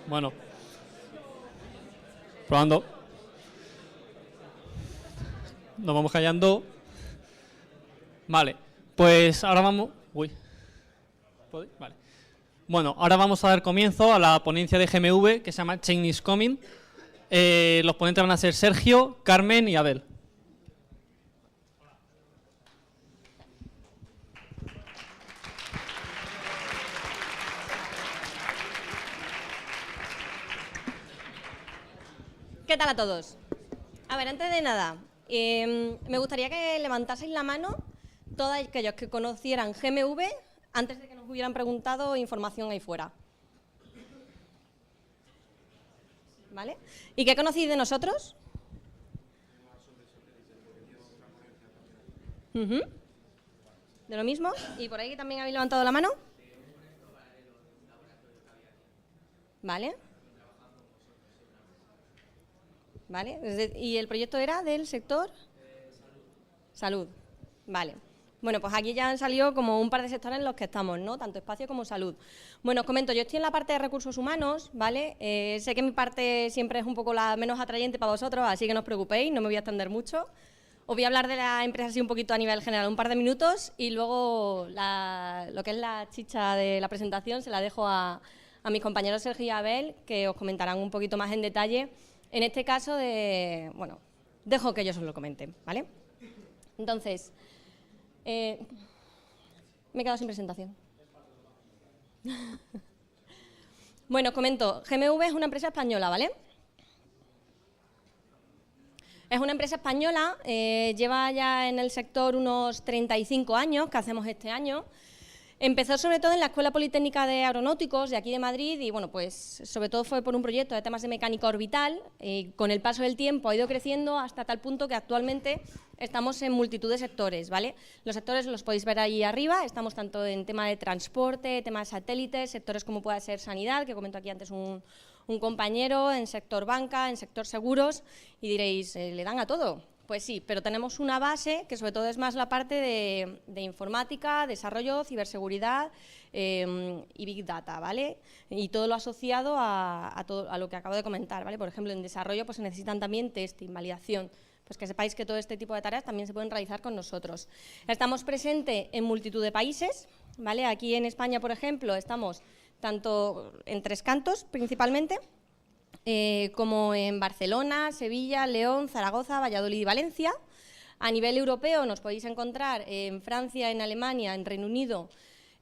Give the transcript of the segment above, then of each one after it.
Bueno. Probando. Nos vamos callando. Vale. Pues ahora vamos... Uy. Vale. Bueno, ahora vamos a dar comienzo a la ponencia de GMV que se llama Change is Coming. Los ponentes van a ser Sergio, Carmen y Abel. ¿Qué tal a todos? A ver, antes de nada, me gustaría que levantaseis la mano todos aquellos que conocieran GMV antes de que nos hubieran preguntado información ahí fuera. ¿Vale? ¿Y qué conocéis de nosotros? ¿De lo mismo? ¿Y por ahí también habéis levantado la mano? ¿Vale? ¿Vale? ¿Y el proyecto era del sector? Salud. Vale. Bueno, pues aquí ya han salido como un par de sectores en los que estamos, ¿no? Tanto espacio como salud. Bueno, os comento, yo estoy en la parte de recursos humanos, ¿vale? Sé que mi parte siempre es un poco la menos atrayente para vosotros, así que no os preocupéis, no me voy a extender mucho. Os voy a hablar de la empresa así un poquito a nivel general, un par de minutos, y luego lo que es la chicha de la presentación se la dejo a mis compañeros Sergio y Abel, que os comentarán un poquito más en detalle. En este caso, bueno, dejo que ellos os lo comenten, ¿vale? Entonces, me he quedado sin presentación. Bueno, os comento, GMV es una empresa española, ¿vale? Es una empresa española, lleva ya en el sector unos 35 años, que hacemos este año. Empezó sobre todo en la Escuela Politécnica de Aeronáuticos de aquí de Madrid y, bueno, pues sobre todo fue por un proyecto de temas de mecánica orbital y con el paso del tiempo ha ido creciendo hasta tal punto que actualmente estamos en multitud de sectores, ¿vale? Los sectores los podéis ver ahí arriba, estamos tanto en tema de transporte, tema de satélites, sectores como pueda ser sanidad, que comentó aquí antes un compañero, en sector banca, en sector seguros, y diréis, ¿le dan a todo? Pues sí, pero tenemos una base que sobre todo es más la parte de informática, desarrollo, ciberseguridad y Big Data, ¿vale? Y todo lo asociado a lo que acabo de comentar, ¿vale? Por ejemplo, en desarrollo pues se necesitan también testing, validación, pues que sepáis que todo este tipo de tareas también se pueden realizar con nosotros. Estamos presentes en multitud de países, ¿vale? Aquí en España, por ejemplo, estamos tanto en Tres Cantos, principalmente, como en Barcelona, Sevilla, León, Zaragoza, Valladolid y Valencia. A nivel europeo nos podéis encontrar en Francia, en Alemania, en Reino Unido,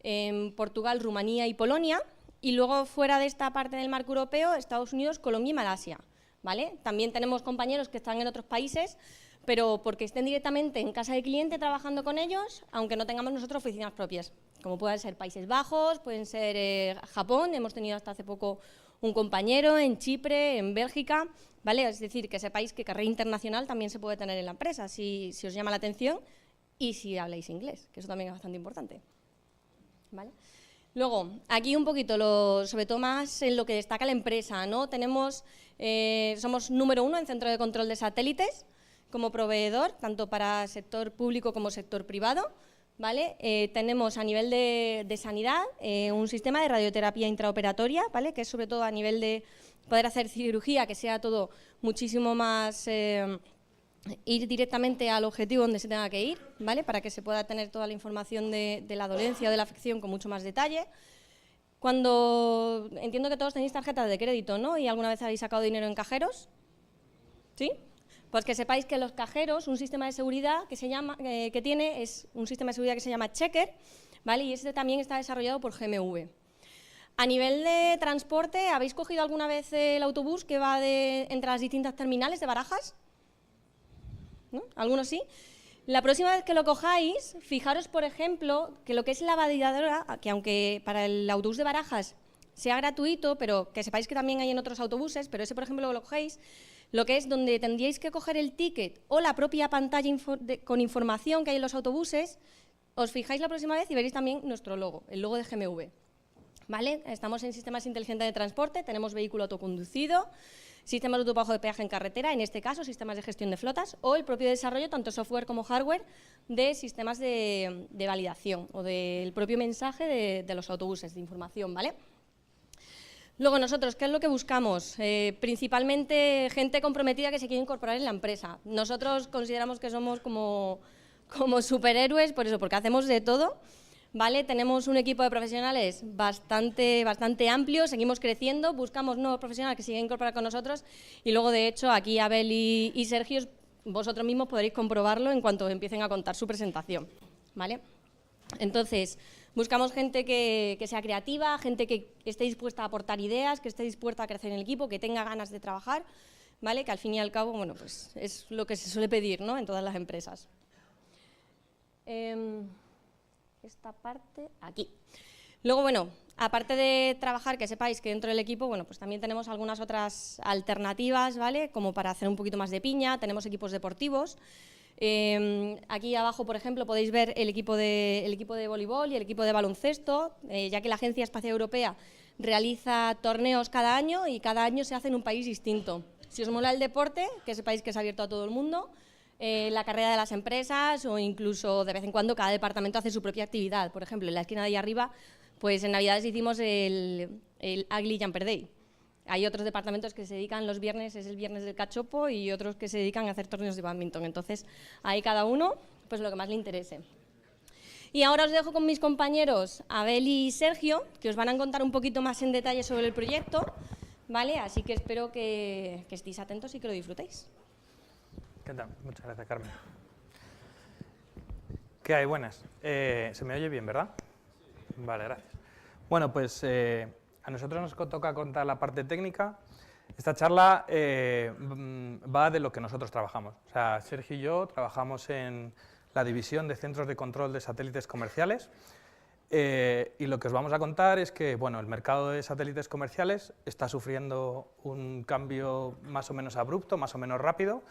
en Portugal, Rumanía y Polonia. Y luego fuera de esta parte del marco europeo, Estados Unidos, Colombia y Malasia, ¿vale? También tenemos compañeros que están en otros países, pero porque estén directamente en casa de cliente trabajando con ellos, aunque no tengamos nosotros oficinas propias, como pueden ser Países Bajos, pueden ser Japón, hemos tenido hasta hace poco un compañero en Chipre, en Bélgica, ¿vale? Es decir, que sepáis que carrera internacional también se puede tener en la empresa, si os llama la atención y si habláis inglés, que eso también es bastante importante, ¿vale? Luego, aquí un poquito, sobre todo más en lo que destaca la empresa, ¿no? Somos número 1 en centro de control de satélites como proveedor, tanto para sector público como sector privado, ¿vale? Tenemos a nivel de sanidad un sistema de radioterapia intraoperatoria, ¿vale? Que es sobre todo a nivel de poder hacer cirugía, que sea todo muchísimo más, ir directamente al objetivo donde se tenga que ir, ¿vale? Para que se pueda tener toda la información de la dolencia o de la afección con mucho más detalle. Entiendo que todos tenéis tarjetas de crédito, ¿no? ¿Y alguna vez habéis sacado dinero en cajeros? ¿Sí? Pues que sepáis que los cajeros, un sistema de seguridad que tiene es un sistema de seguridad que se llama Checker, ¿vale? Y este también está desarrollado por GMV. A nivel de transporte, ¿habéis cogido alguna vez el autobús que va entre las distintas terminales de Barajas? ¿No? ¿Algunos sí? La próxima vez que lo cojáis, fijaros, por ejemplo, que lo que es la validadora, que aunque para el autobús de Barajas sea gratuito, pero que sepáis que también hay en otros autobuses, pero ese, por ejemplo, lo cogéis, lo que es donde tendríais que coger el ticket o la propia pantalla con información que hay en los autobuses, os fijáis la próxima vez y veréis también nuestro logo, el logo de GMV, ¿vale? Estamos en sistemas inteligentes de transporte, tenemos vehículo autoconducido, sistemas de autopago de peaje en carretera, en este caso sistemas de gestión de flotas o el propio desarrollo, tanto software como hardware, de sistemas de validación o del propio mensaje de los autobuses de información, ¿vale? Luego nosotros, ¿qué es lo que buscamos? Principalmente gente comprometida que se quiere incorporar en la empresa. Nosotros consideramos que somos como superhéroes, por eso, porque hacemos de todo, ¿vale? Tenemos un equipo de profesionales bastante amplio, seguimos creciendo, buscamos nuevos profesionales que se quieran incorporar con nosotros y luego, de hecho, aquí Abel y Sergio, vosotros mismos podréis comprobarlo en cuanto empiecen a contar su presentación, ¿vale? Entonces, buscamos gente que sea creativa, gente que esté dispuesta a aportar ideas, que esté dispuesta a crecer en el equipo, que tenga ganas de trabajar, ¿vale? Que al fin y al cabo, bueno, pues es lo que se suele pedir, ¿no?, en todas las empresas. Esta parte aquí. Luego, bueno, aparte de trabajar, que sepáis que dentro del equipo, bueno, pues también tenemos algunas otras alternativas, ¿vale? Como para hacer un poquito más de piña, tenemos equipos deportivos. Aquí abajo, por ejemplo, podéis ver el equipo de voleibol y el equipo de baloncesto, ya que la Agencia Espacial Europea realiza torneos cada año y cada año se hace en un país distinto. Si os mola el deporte, que sepáis que es abierto a todo el mundo, la carrera de las empresas o incluso de vez en cuando cada departamento hace su propia actividad. Por ejemplo, en la esquina de ahí arriba, pues en Navidades hicimos el Ugly Jumper Day. Hay otros departamentos que se dedican los viernes, es el viernes del cachopo, y otros que se dedican a hacer torneos de bádminton. Entonces, ahí cada uno, pues lo que más le interese. Y ahora os dejo con mis compañeros Abel y Sergio, que os van a contar un poquito más en detalle sobre el proyecto, ¿vale? Así que espero que estéis atentos y que lo disfrutéis. ¿Qué tal? Muchas gracias, Carmen. ¿Qué hay? Buenas. ¿Se me oye bien, verdad? Vale, gracias. Bueno, pues a nosotros nos toca contar la parte técnica. Esta charla va de lo que nosotros trabajamos. O sea, Sergio y yo trabajamos en la división de centros de control de satélites comerciales y lo que os vamos a contar es que, bueno, el mercado de satélites comerciales está sufriendo un cambio más o menos abrupto, más o menos rápido,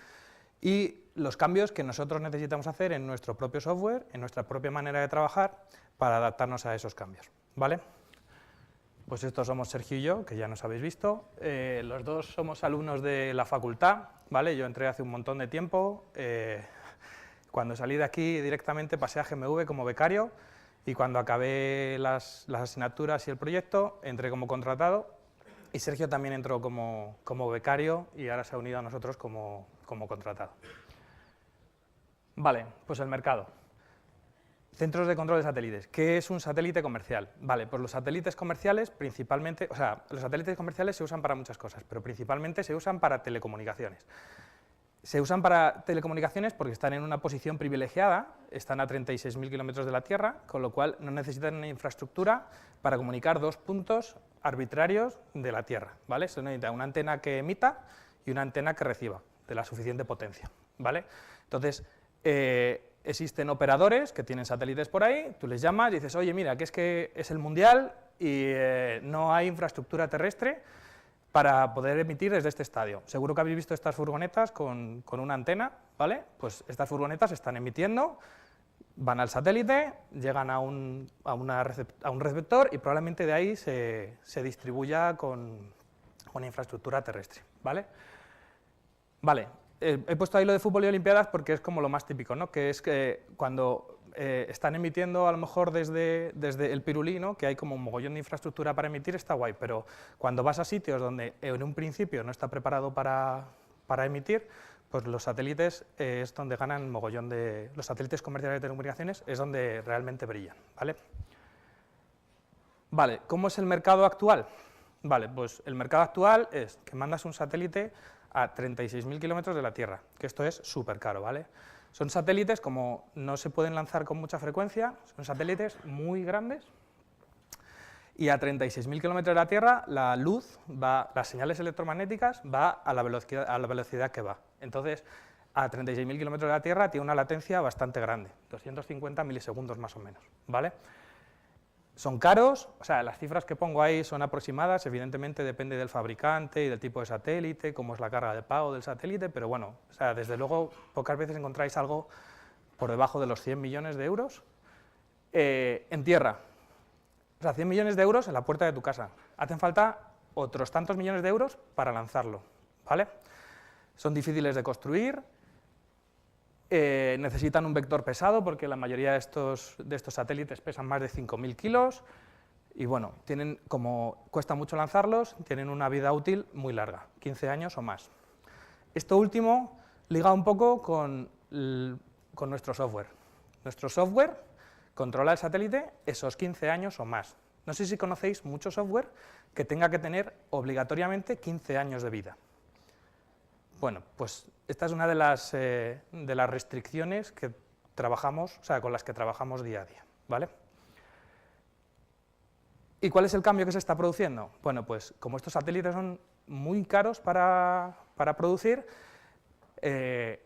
y los cambios que nosotros necesitamos hacer en nuestro propio software, en nuestra propia manera de trabajar, para adaptarnos a esos cambios, ¿vale? Pues estos somos Sergio y yo, que ya nos habéis visto. Los dos somos alumnos de la facultad, ¿vale? Yo entré hace un montón de tiempo. Cuando salí de aquí directamente pasé a GMV como becario y cuando acabé las asignaturas y el proyecto entré como contratado y Sergio también entró como becario y ahora se ha unido a nosotros como contratado. Vale, pues el mercado. Centros de control de satélites. ¿Qué es un satélite comercial? Vale, pues los satélites comerciales principalmente, o sea, los satélites comerciales se usan para muchas cosas, pero principalmente se usan para telecomunicaciones. Se usan para telecomunicaciones porque están en una posición privilegiada, están a 36.000 kilómetros de la Tierra, con lo cual no necesitan una infraestructura para comunicar dos puntos arbitrarios de la Tierra, ¿vale? Se necesita una antena que emita y una antena que reciba, de la suficiente potencia, ¿vale? Entonces, existen operadores que tienen satélites por ahí, tú les llamas y dices, oye, mira, que es el Mundial y no hay infraestructura terrestre para poder emitir desde este estadio. Seguro que habéis visto estas furgonetas con una antena, ¿vale? Pues estas furgonetas están emitiendo, van al satélite, llegan a un receptor y probablemente de ahí se distribuya con infraestructura terrestre, ¿vale? Vale, he puesto ahí lo de fútbol y olimpiadas porque es como lo más típico, ¿no? Que es que cuando están emitiendo a lo mejor desde el pirulí, ¿no? Que hay como un mogollón de infraestructura para emitir, está guay, pero cuando vas a sitios donde en un principio no está preparado para emitir, pues los satélites es donde ganan mogollón de... Los satélites comerciales de telecomunicaciones es donde realmente brillan, ¿vale? Vale, ¿cómo es el mercado actual? Vale, pues el mercado actual es que mandas un satélite a 36.000 kilómetros de la Tierra, que esto es súper caro, ¿vale? Son satélites, como no se pueden lanzar con mucha frecuencia, son satélites muy grandes y a 36.000 kilómetros de la Tierra la luz, las señales electromagnéticas va a la velocidad que va. Entonces, a 36.000 kilómetros de la Tierra tiene una latencia bastante grande, 250 milisegundos más o menos, ¿vale? Son caros, o sea, las cifras que pongo ahí son aproximadas, evidentemente depende del fabricante y del tipo de satélite, cómo es la carga de pago del satélite, pero bueno, o sea, desde luego pocas veces encontráis algo por debajo de los 100 millones de euros en tierra. O sea, 100 millones de euros en la puerta de tu casa. Hacen falta otros tantos millones de euros para lanzarlo, ¿vale? Son difíciles de construir. Necesitan un vector pesado porque la mayoría de estos satélites pesan más de 5.000 kilos Y bueno, como cuesta mucho lanzarlos, tienen una vida útil muy larga, 15 años o más. Esto último liga un poco con nuestro software. Nuestro software controla el satélite esos 15 años o más. No sé si conocéis mucho software que tenga que tener obligatoriamente 15 años de vida. Bueno, pues esta es una de las restricciones que trabajamos, o sea, con las que trabajamos día a día, ¿vale? ¿Y cuál es el cambio que se está produciendo? Bueno, pues como estos satélites son muy caros para producir, se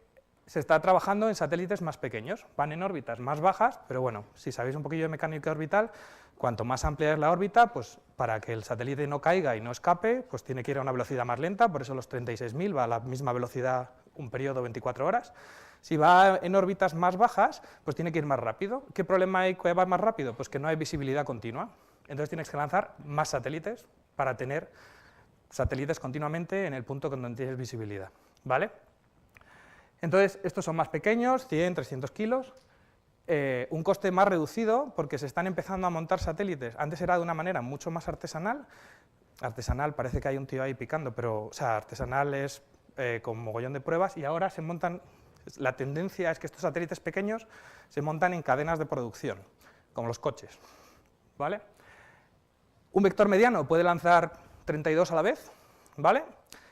está trabajando en satélites más pequeños, van en órbitas más bajas, pero bueno, si sabéis un poquillo de mecánica orbital, cuanto más amplia es la órbita, pues para que el satélite no caiga y no escape, pues tiene que ir a una velocidad más lenta, por eso los 36.000 va a la misma velocidad un periodo de 24 horas. Si va en órbitas más bajas, pues tiene que ir más rápido. ¿Qué problema hay que va más rápido? Pues que no hay visibilidad continua. Entonces tienes que lanzar más satélites para tener satélites continuamente en el punto donde tienes visibilidad, ¿vale? Entonces, estos son más pequeños, 100, 300 kilos, un coste más reducido porque se están empezando a montar satélites. Antes era de una manera mucho más artesanal. Artesanal, parece que hay un tío ahí picando, pero o sea, artesanal es con mogollón de pruebas y ahora se montan, la tendencia es que estos satélites pequeños se montan en cadenas de producción, como los coches, ¿vale? Un vector mediano puede lanzar 32 a la vez, ¿vale?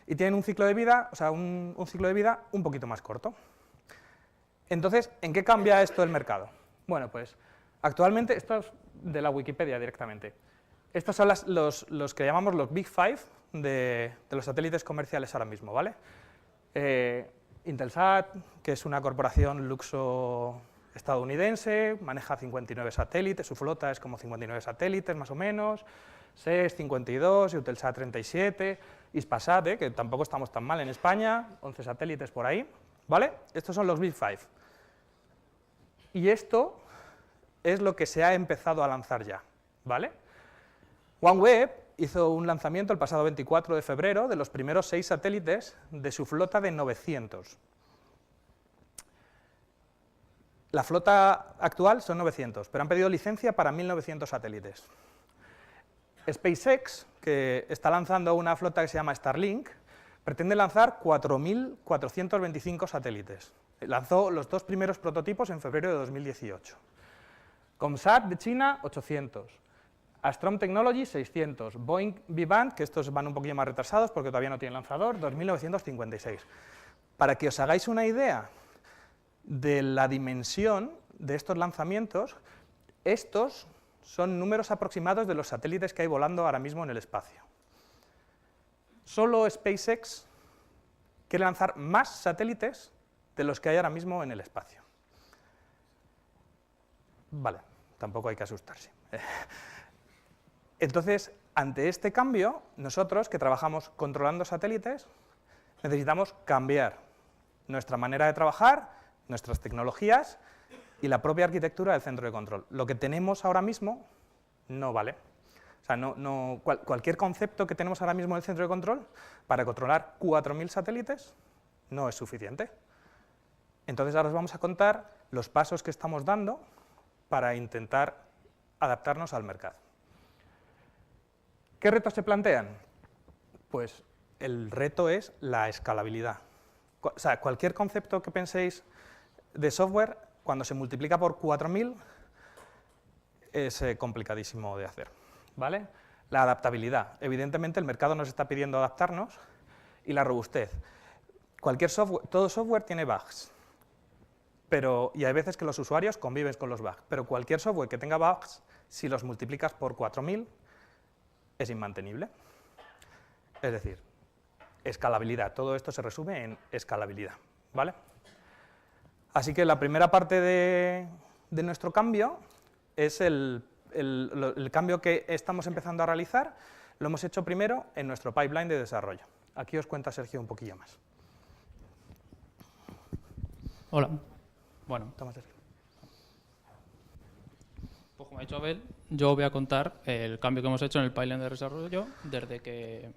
Y tienen un ciclo de vida, o sea, un ciclo de vida un poquito más corto. Entonces, ¿en qué cambia esto el mercado? Bueno, pues actualmente, esto es de la Wikipedia directamente. Estos son los que llamamos los Big Five de los satélites comerciales ahora mismo, ¿vale? Intelsat, que es una corporación luxo estadounidense, maneja 59 satélites, su flota es como 59 satélites más o menos, SES 52, Eutelsat 37, Hispasat, que tampoco estamos tan mal en España, 11 satélites por ahí, ¿vale? Estos son los Big Five. Y esto es lo que se ha empezado a lanzar ya, ¿vale? OneWeb hizo un lanzamiento el pasado 24 de febrero de los primeros 6 satélites de su flota de 900. La flota actual son 900, pero han pedido licencia para 1.900 satélites. SpaceX, que está lanzando una flota que se llama Starlink, pretende lanzar 4.425 satélites. Lanzó los 2 primeros prototipos en febrero de 2018. ComSat de China, 800. Astrom Technology, 600. Boeing V-Band, que estos van un poquillo más retrasados porque todavía no tienen lanzador, 2.956. Para que os hagáis una idea de la dimensión de estos lanzamientos, estos son números aproximados de los satélites que hay volando ahora mismo en el espacio. Solo SpaceX quiere lanzar más satélites de los que hay ahora mismo en el espacio. Vale, tampoco hay que asustarse. Entonces, ante este cambio, nosotros que trabajamos controlando satélites, necesitamos cambiar nuestra manera de trabajar, nuestras tecnologías y la propia arquitectura del centro de control. Lo que tenemos ahora mismo no vale. O sea, cualquier concepto que tenemos ahora mismo en el centro de control para controlar 4.000 satélites no es suficiente. Entonces ahora os vamos a contar los pasos que estamos dando para intentar adaptarnos al mercado. ¿Qué retos se plantean? Pues el reto es la escalabilidad. O sea, cualquier concepto que penséis de software, cuando se multiplica por 4.000, es complicadísimo de hacer, ¿vale? La adaptabilidad. Evidentemente el mercado nos está pidiendo adaptarnos, y la robustez. Todo software tiene bugs, y hay veces que los usuarios conviven con los bugs, pero cualquier software que tenga bugs, si los multiplicas por 4.000, es inmantenible. Es decir, escalabilidad. Todo esto se resume en escalabilidad, ¿vale? Así que la primera parte de nuestro cambio es el cambio que estamos empezando a realizar. Lo hemos hecho primero en nuestro pipeline de desarrollo. Aquí os cuenta Sergio un poquillo más. Hola. Bueno, Toma, Sergio. pues como ha dicho Abel, yo voy a contar el cambio que hemos hecho en el pipeline de desarrollo desde que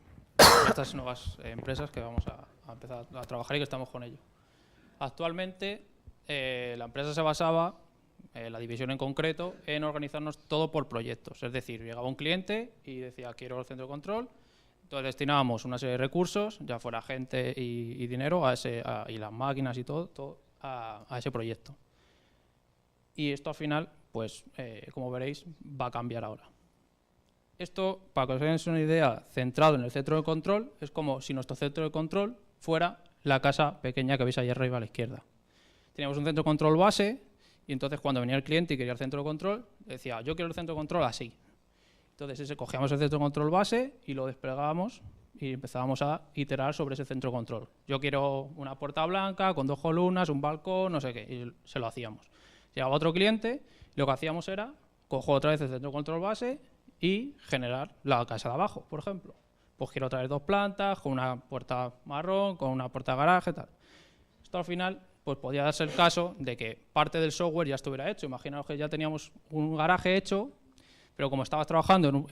estas nuevas empresas que vamos a empezar a trabajar y que estamos con ello. Actualmente la empresa se basaba la división en concreto, en organizarnos todo por proyectos. Es decir, llegaba un cliente y decía, quiero el centro de control. Entonces destinábamos una serie de recursos, ya fuera gente y dinero, y las máquinas y todo a ese proyecto. Y esto al final, pues, como veréis, va a cambiar ahora. Esto, para que os hagáis una idea, centrado en el centro de control, es como si nuestro centro de control fuera la casa pequeña que veis ahí arriba a la izquierda. Teníamos un centro de control base y entonces cuando venía el cliente y quería el centro de control, decía, yo quiero el centro de control así. Entonces cogíamos el centro de control base y lo desplegábamos y empezábamos a iterar sobre ese centro de control. Yo quiero una puerta blanca con 2 columnas, un balcón, no sé qué, y se lo hacíamos. Llegaba otro cliente y lo que hacíamos era cojo otra vez el centro de control base y generar la casa de abajo, por ejemplo. Pues quiero traer 2 plantas, con una puerta marrón, con una puerta de garaje, tal. Esto al final pues podía darse el caso de que parte del software ya estuviera hecho. Imaginaos que ya teníamos un garaje hecho, pero como estabas trabajando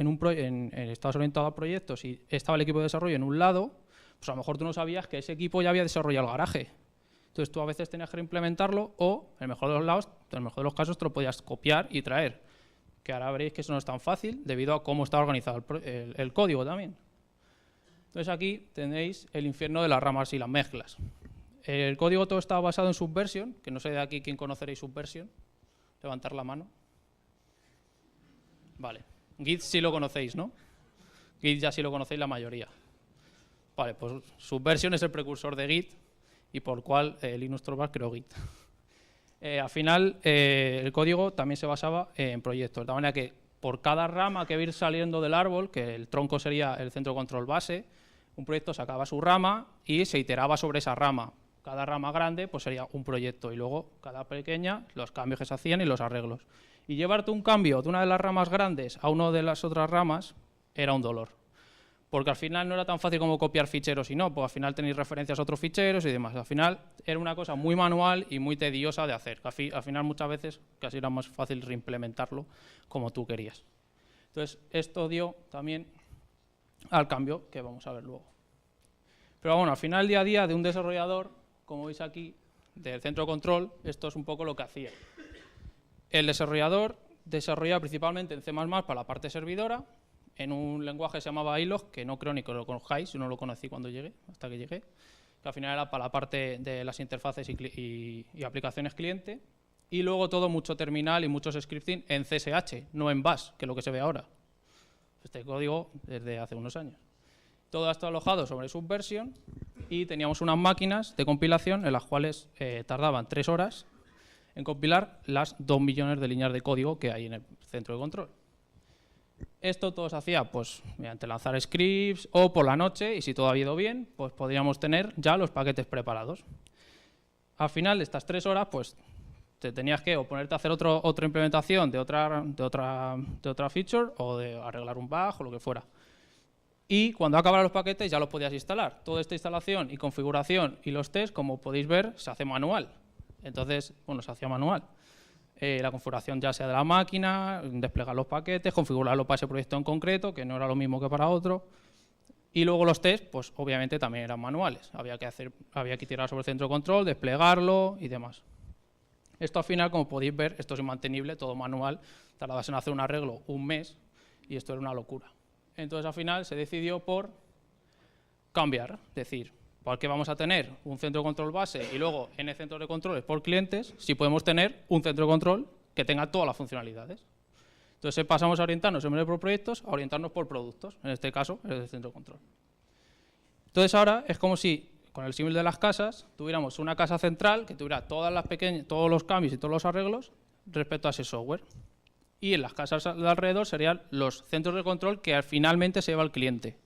estabas orientado a proyectos y estaba el equipo de desarrollo en un lado, pues a lo mejor tú no sabías que ese equipo ya había desarrollado el garaje. Entonces tú a veces tenías que reimplementarlo o, en el mejor de los casos, te lo podías copiar y traer. Que ahora veréis que eso no es tan fácil debido a cómo está organizado el código también. Entonces aquí tenéis el infierno de las ramas y las mezclas. El código todo está basado en Subversion, que no sé de aquí quién conoceréis Subversion. Levantar la mano. Vale. Git sí lo conocéis, ¿no? Git ya sí lo conocéis la mayoría. Vale, pues Subversion es el precursor de Git y por cual Linux Torvalds creó Git. Al final, el código también se basaba en proyectos, de tal manera que por cada rama que va a ir saliendo del árbol, que el tronco sería el centro de control base, un proyecto sacaba su rama y se iteraba sobre esa rama. Cada rama grande pues sería un proyecto y luego cada pequeña los cambios que se hacían y los arreglos. Y llevarte un cambio de una de las ramas grandes a una de las otras ramas era un dolor. Porque al final no era tan fácil como copiar ficheros y no, pues al final tenéis referencias a otros ficheros y demás. Al final era una cosa muy manual y muy tediosa de hacer. Al final muchas veces casi era más fácil reimplementarlo como tú querías. Entonces esto dio también al cambio que vamos a ver luego. Pero bueno, al final el día a día de un desarrollador, como veis aquí, del centro de control, esto es un poco lo que hacía. El desarrollador desarrolla principalmente en C++ para la parte servidora, en un lenguaje que se llamaba ilog, que no creo ni que lo conozcáis, yo no lo conocí cuando llegué, hasta que llegué, que al final era para la parte de las interfaces y aplicaciones cliente, y luego todo mucho terminal y muchos scripting en CSH, no en Bash, que es lo que se ve ahora. Este código desde hace unos años. Todo esto alojado sobre Subversion y teníamos unas máquinas de compilación en las cuales tardaban 3 horas en compilar las 2 millones de líneas de código que hay en el centro de control. Esto todo se hacía pues, mediante lanzar scripts o por la noche, y si todo había ido bien, pues podríamos tener ya los paquetes preparados. Al final de estas 3 horas, pues te tenías que o ponerte a hacer otra implementación de otra feature o de arreglar un bug o lo que fuera. Y cuando acabaran los paquetes ya los podías instalar. Toda esta instalación y configuración y los tests, como podéis ver, se hace manual. Entonces, bueno, se hacía manual. La configuración ya sea de la máquina, desplegar los paquetes, configurarlo para ese proyecto en concreto, que no era lo mismo que para otro. Y luego los tests, pues obviamente también eran manuales. Había que tirar sobre el centro de control, desplegarlo y demás. Esto al final, como podéis ver, esto es inmantenible, todo manual. Tardabas en hacer un arreglo un mes y esto era una locura. Entonces al final se decidió por cambiar, es decir, ¿por qué vamos a tener un centro de control base y luego N centros de controles por clientes si podemos tener un centro de control que tenga todas las funcionalidades? Entonces pasamos a orientarnos en vez de por proyectos a orientarnos por productos, en este caso el centro de control. Entonces ahora es como si, con el símil de las casas, tuviéramos una casa central que tuviera todos los cambios y todos los arreglos respecto a ese software. Y en las casas de alrededor serían los centros de control que finalmente se lleva el cliente.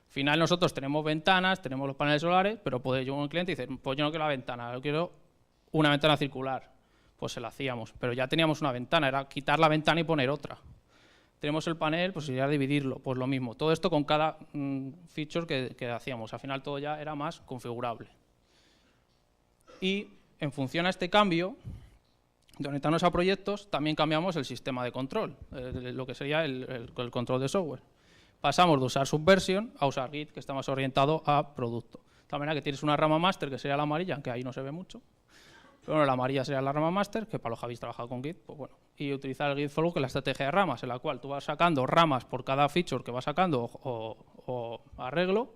Al final nosotros tenemos ventanas, tenemos los paneles solares, pero puede llegar un cliente y decir, pues yo no quiero la ventana, yo quiero una ventana circular. Pues se la hacíamos, pero ya teníamos una ventana, era quitar la ventana y poner otra. Tenemos el panel, pues sería dividirlo, pues lo mismo. Todo esto con cada feature que hacíamos. Al final todo ya era más configurable. Y en función a este cambio, de orientarnos a proyectos, también cambiamos el sistema de control, lo que sería el control de software. Pasamos de usar Subversion a usar Git, que está más orientado a producto. De tal manera que tienes una rama master, que sería la amarilla, que ahí no se ve mucho, Pero bueno, la amarilla sería la rama master, que para los que habéis trabajado con Git, pues bueno. Y utilizar el Git for All, que es la estrategia de ramas, en la cual tú vas sacando ramas por cada feature que vas sacando o arreglo,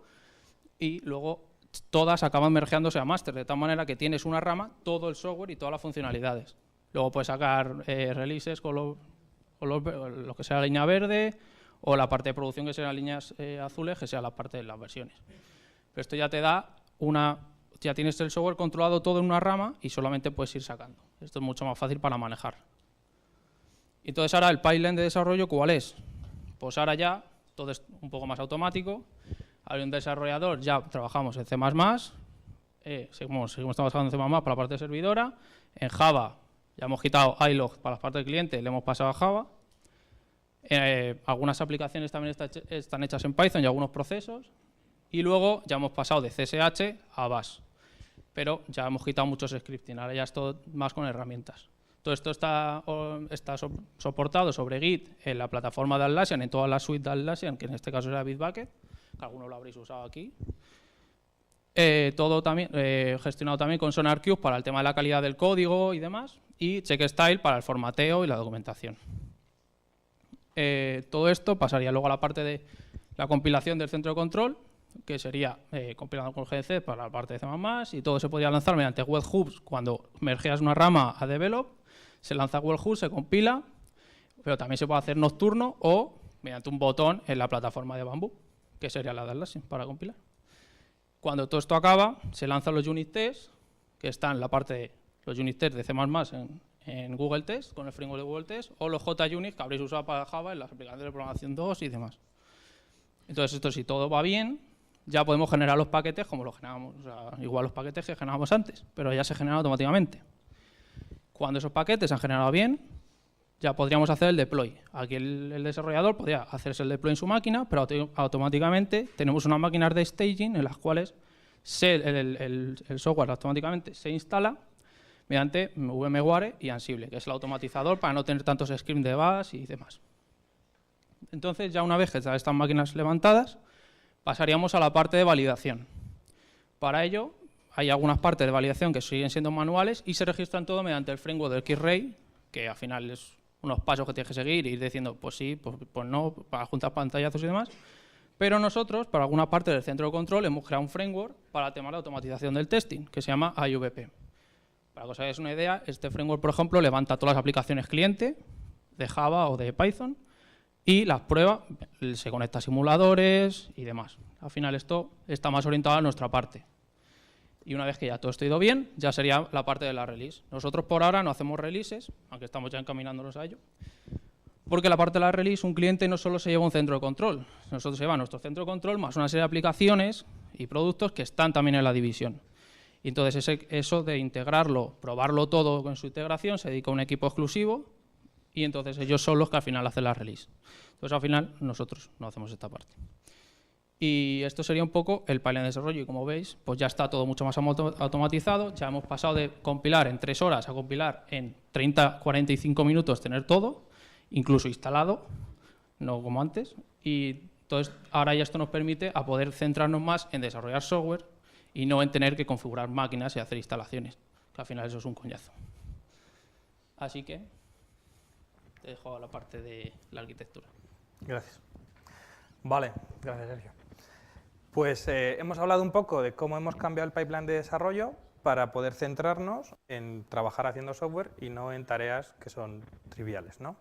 y luego todas acaban mergeándose a master, de tal manera que tienes una rama, todo el software y todas las funcionalidades. Luego puedes sacar releases con lo que sea la línea verde, o la parte de producción que sean líneas azules, que sea la parte de las versiones. Pero esto ya te da ya tienes el software controlado todo en una rama y solamente puedes ir sacando. Esto es mucho más fácil para manejar. Entonces ahora el pipeline de desarrollo, ¿cuál es? Pues ahora ya todo es un poco más automático. Hay un desarrollador, ya trabajamos en C++, seguimos trabajando en C++ para la parte de servidora. En Java ya hemos quitado iLog para la parte del cliente, le hemos pasado a Java. Algunas aplicaciones también están hechas en Python y algunos procesos. Y luego ya hemos pasado de CSH a Bash. Pero ya hemos quitado muchos scripting, ahora ya es todo más con herramientas. Todo esto está soportado sobre Git en la plataforma de Atlassian, en toda la suite de Atlassian, que en este caso era Bitbucket, que algunos lo habréis usado aquí. Todo también gestionado también con SonarQube para el tema de la calidad del código y demás, y CheckStyle para el formateo y la documentación. Todo esto pasaría luego a la parte de la compilación del centro de control, que sería compilado con GDC para la parte de C++, y todo se podría lanzar mediante webhooks. Cuando mergeas una rama a develop, se lanza webhook, se compila, pero también se puede hacer nocturno o mediante un botón en la plataforma de Bamboo, que sería la de Atlassian para compilar. Cuando todo esto acaba, se lanzan los unit tests, que están en la parte de los unit tests de C++ en Google Test, con el framework de Google Test, o los JUnit que habréis usado para Java en las aplicaciones de programación 2 y demás. Entonces, esto si todo va bien, ya podemos generar los paquetes como los generamos, o sea, igual los paquetes que generamos antes, pero ya se generan automáticamente. Cuando esos paquetes se han generado bien, ya podríamos hacer el deploy. Aquí el desarrollador podría hacerse el deploy en su máquina, pero automáticamente tenemos unas máquinas de staging en las cuales el software automáticamente se instala mediante VMware y Ansible, que es el automatizador para no tener tantos scripts de bash y demás. Entonces, ya una vez que están estas máquinas levantadas, pasaríamos a la parte de validación. Para ello, hay algunas partes de validación que siguen siendo manuales y se registran todo mediante el framework del KeyRay, que al final es unos pasos que tienes que seguir e ir diciendo, pues sí, pues no, para juntar pantallazos y demás. Pero nosotros, para alguna parte del centro de control, hemos creado un framework para el tema de la automatización del testing, que se llama IVP. Para que os hagáis una idea, este framework, por ejemplo, levanta todas las aplicaciones cliente de Java o de Python y las prueba, se conecta a simuladores y demás. Al final esto está más orientado a nuestra parte. Y una vez que ya todo esto ha ido bien, ya sería la parte de la release. Nosotros por ahora no hacemos releases, aunque estamos ya encaminándonos a ello, porque la parte de la release, un cliente no solo se lleva un centro de control, nosotros se lleva nuestro centro de control más una serie de aplicaciones y productos que están también en la división. Y entonces eso de integrarlo, probarlo todo con su integración, se dedica a un equipo exclusivo y entonces ellos son los que al final hacen la release. Entonces al final nosotros no hacemos esta parte. Y esto sería un poco el pipeline de desarrollo y como veis, pues ya está todo mucho más automatizado, ya hemos pasado de compilar en 3 horas a compilar en 30-45 minutos tener todo, incluso instalado, no como antes, y entonces ahora ya esto nos permite a poder centrarnos más en desarrollar software y no en tener que configurar máquinas y hacer instalaciones, que al final eso es un coñazo. Así que te dejo a la parte de la arquitectura. Gracias. Vale, gracias Sergio. Pues hemos hablado un poco de cómo hemos cambiado el pipeline de desarrollo para poder centrarnos en trabajar haciendo software y no en tareas que son triviales, ¿no?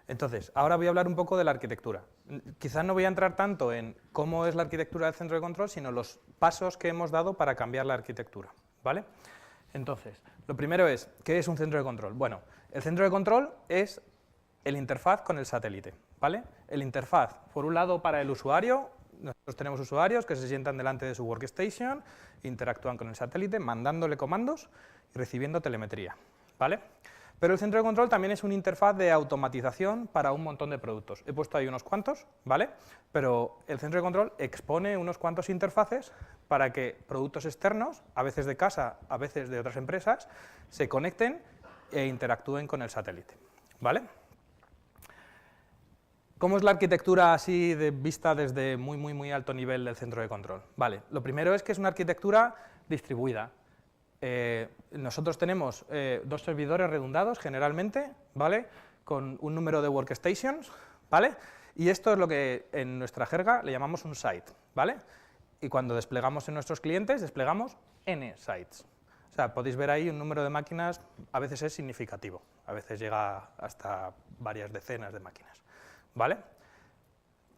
Entonces, ahora voy a hablar un poco de la arquitectura. Quizás no voy a entrar tanto en cómo es la arquitectura del centro de control, sino los pasos que hemos dado para cambiar la arquitectura, ¿vale? Entonces, lo primero es, ¿qué es un centro de control? Bueno, el centro de control es el interfaz con el satélite, ¿vale? El interfaz, por un lado, para el usuario. Nosotros tenemos usuarios que se sientan delante de su workstation, interactúan con el satélite, mandándole comandos y recibiendo telemetría, ¿vale? Pero el centro de control también es una interfaz de automatización para un montón de productos. He puesto ahí unos cuantos, ¿vale? Pero el centro de control expone unos cuantos interfaces para que productos externos, a veces de casa, a veces de otras empresas, se conecten e interactúen con el satélite, ¿vale? ¿Cómo es la arquitectura así vista desde muy alto nivel del centro de control? Vale, lo primero es que es una arquitectura distribuida. nosotros tenemos 2 servidores redundados generalmente, ¿vale? Con un número de workstations, ¿vale? Y esto es lo que en nuestra jerga le llamamos un site, ¿vale? Y cuando desplegamos en nuestros clientes, desplegamos n sites. O sea, podéis ver ahí un número de máquinas, a veces es significativo, a veces llega hasta varias decenas de máquinas, ¿vale?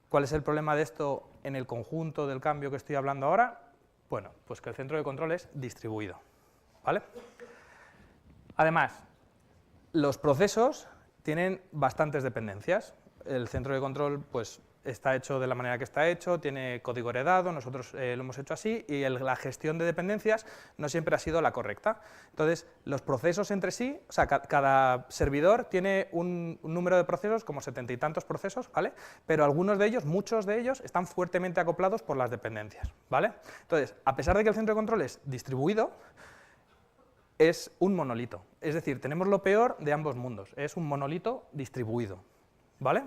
¿Cuál es el problema de esto en el conjunto del cambio que estoy hablando ahora? Bueno, pues que el centro de control es distribuido, ¿vale? Además, los procesos tienen bastantes dependencias. El centro de control pues, está hecho de la manera que está hecho, tiene código heredado, nosotros lo hemos hecho así, y la gestión de dependencias no siempre ha sido la correcta. Entonces, los procesos entre sí, o sea, cada servidor tiene un número de procesos, como 70 y tantos procesos, ¿vale? Pero algunos de ellos, muchos de ellos, están fuertemente acoplados por las dependencias, ¿vale? Entonces, a pesar de que el centro de control es distribuido, es un monolito. Es decir, tenemos lo peor de ambos mundos, es un monolito distribuido, ¿vale?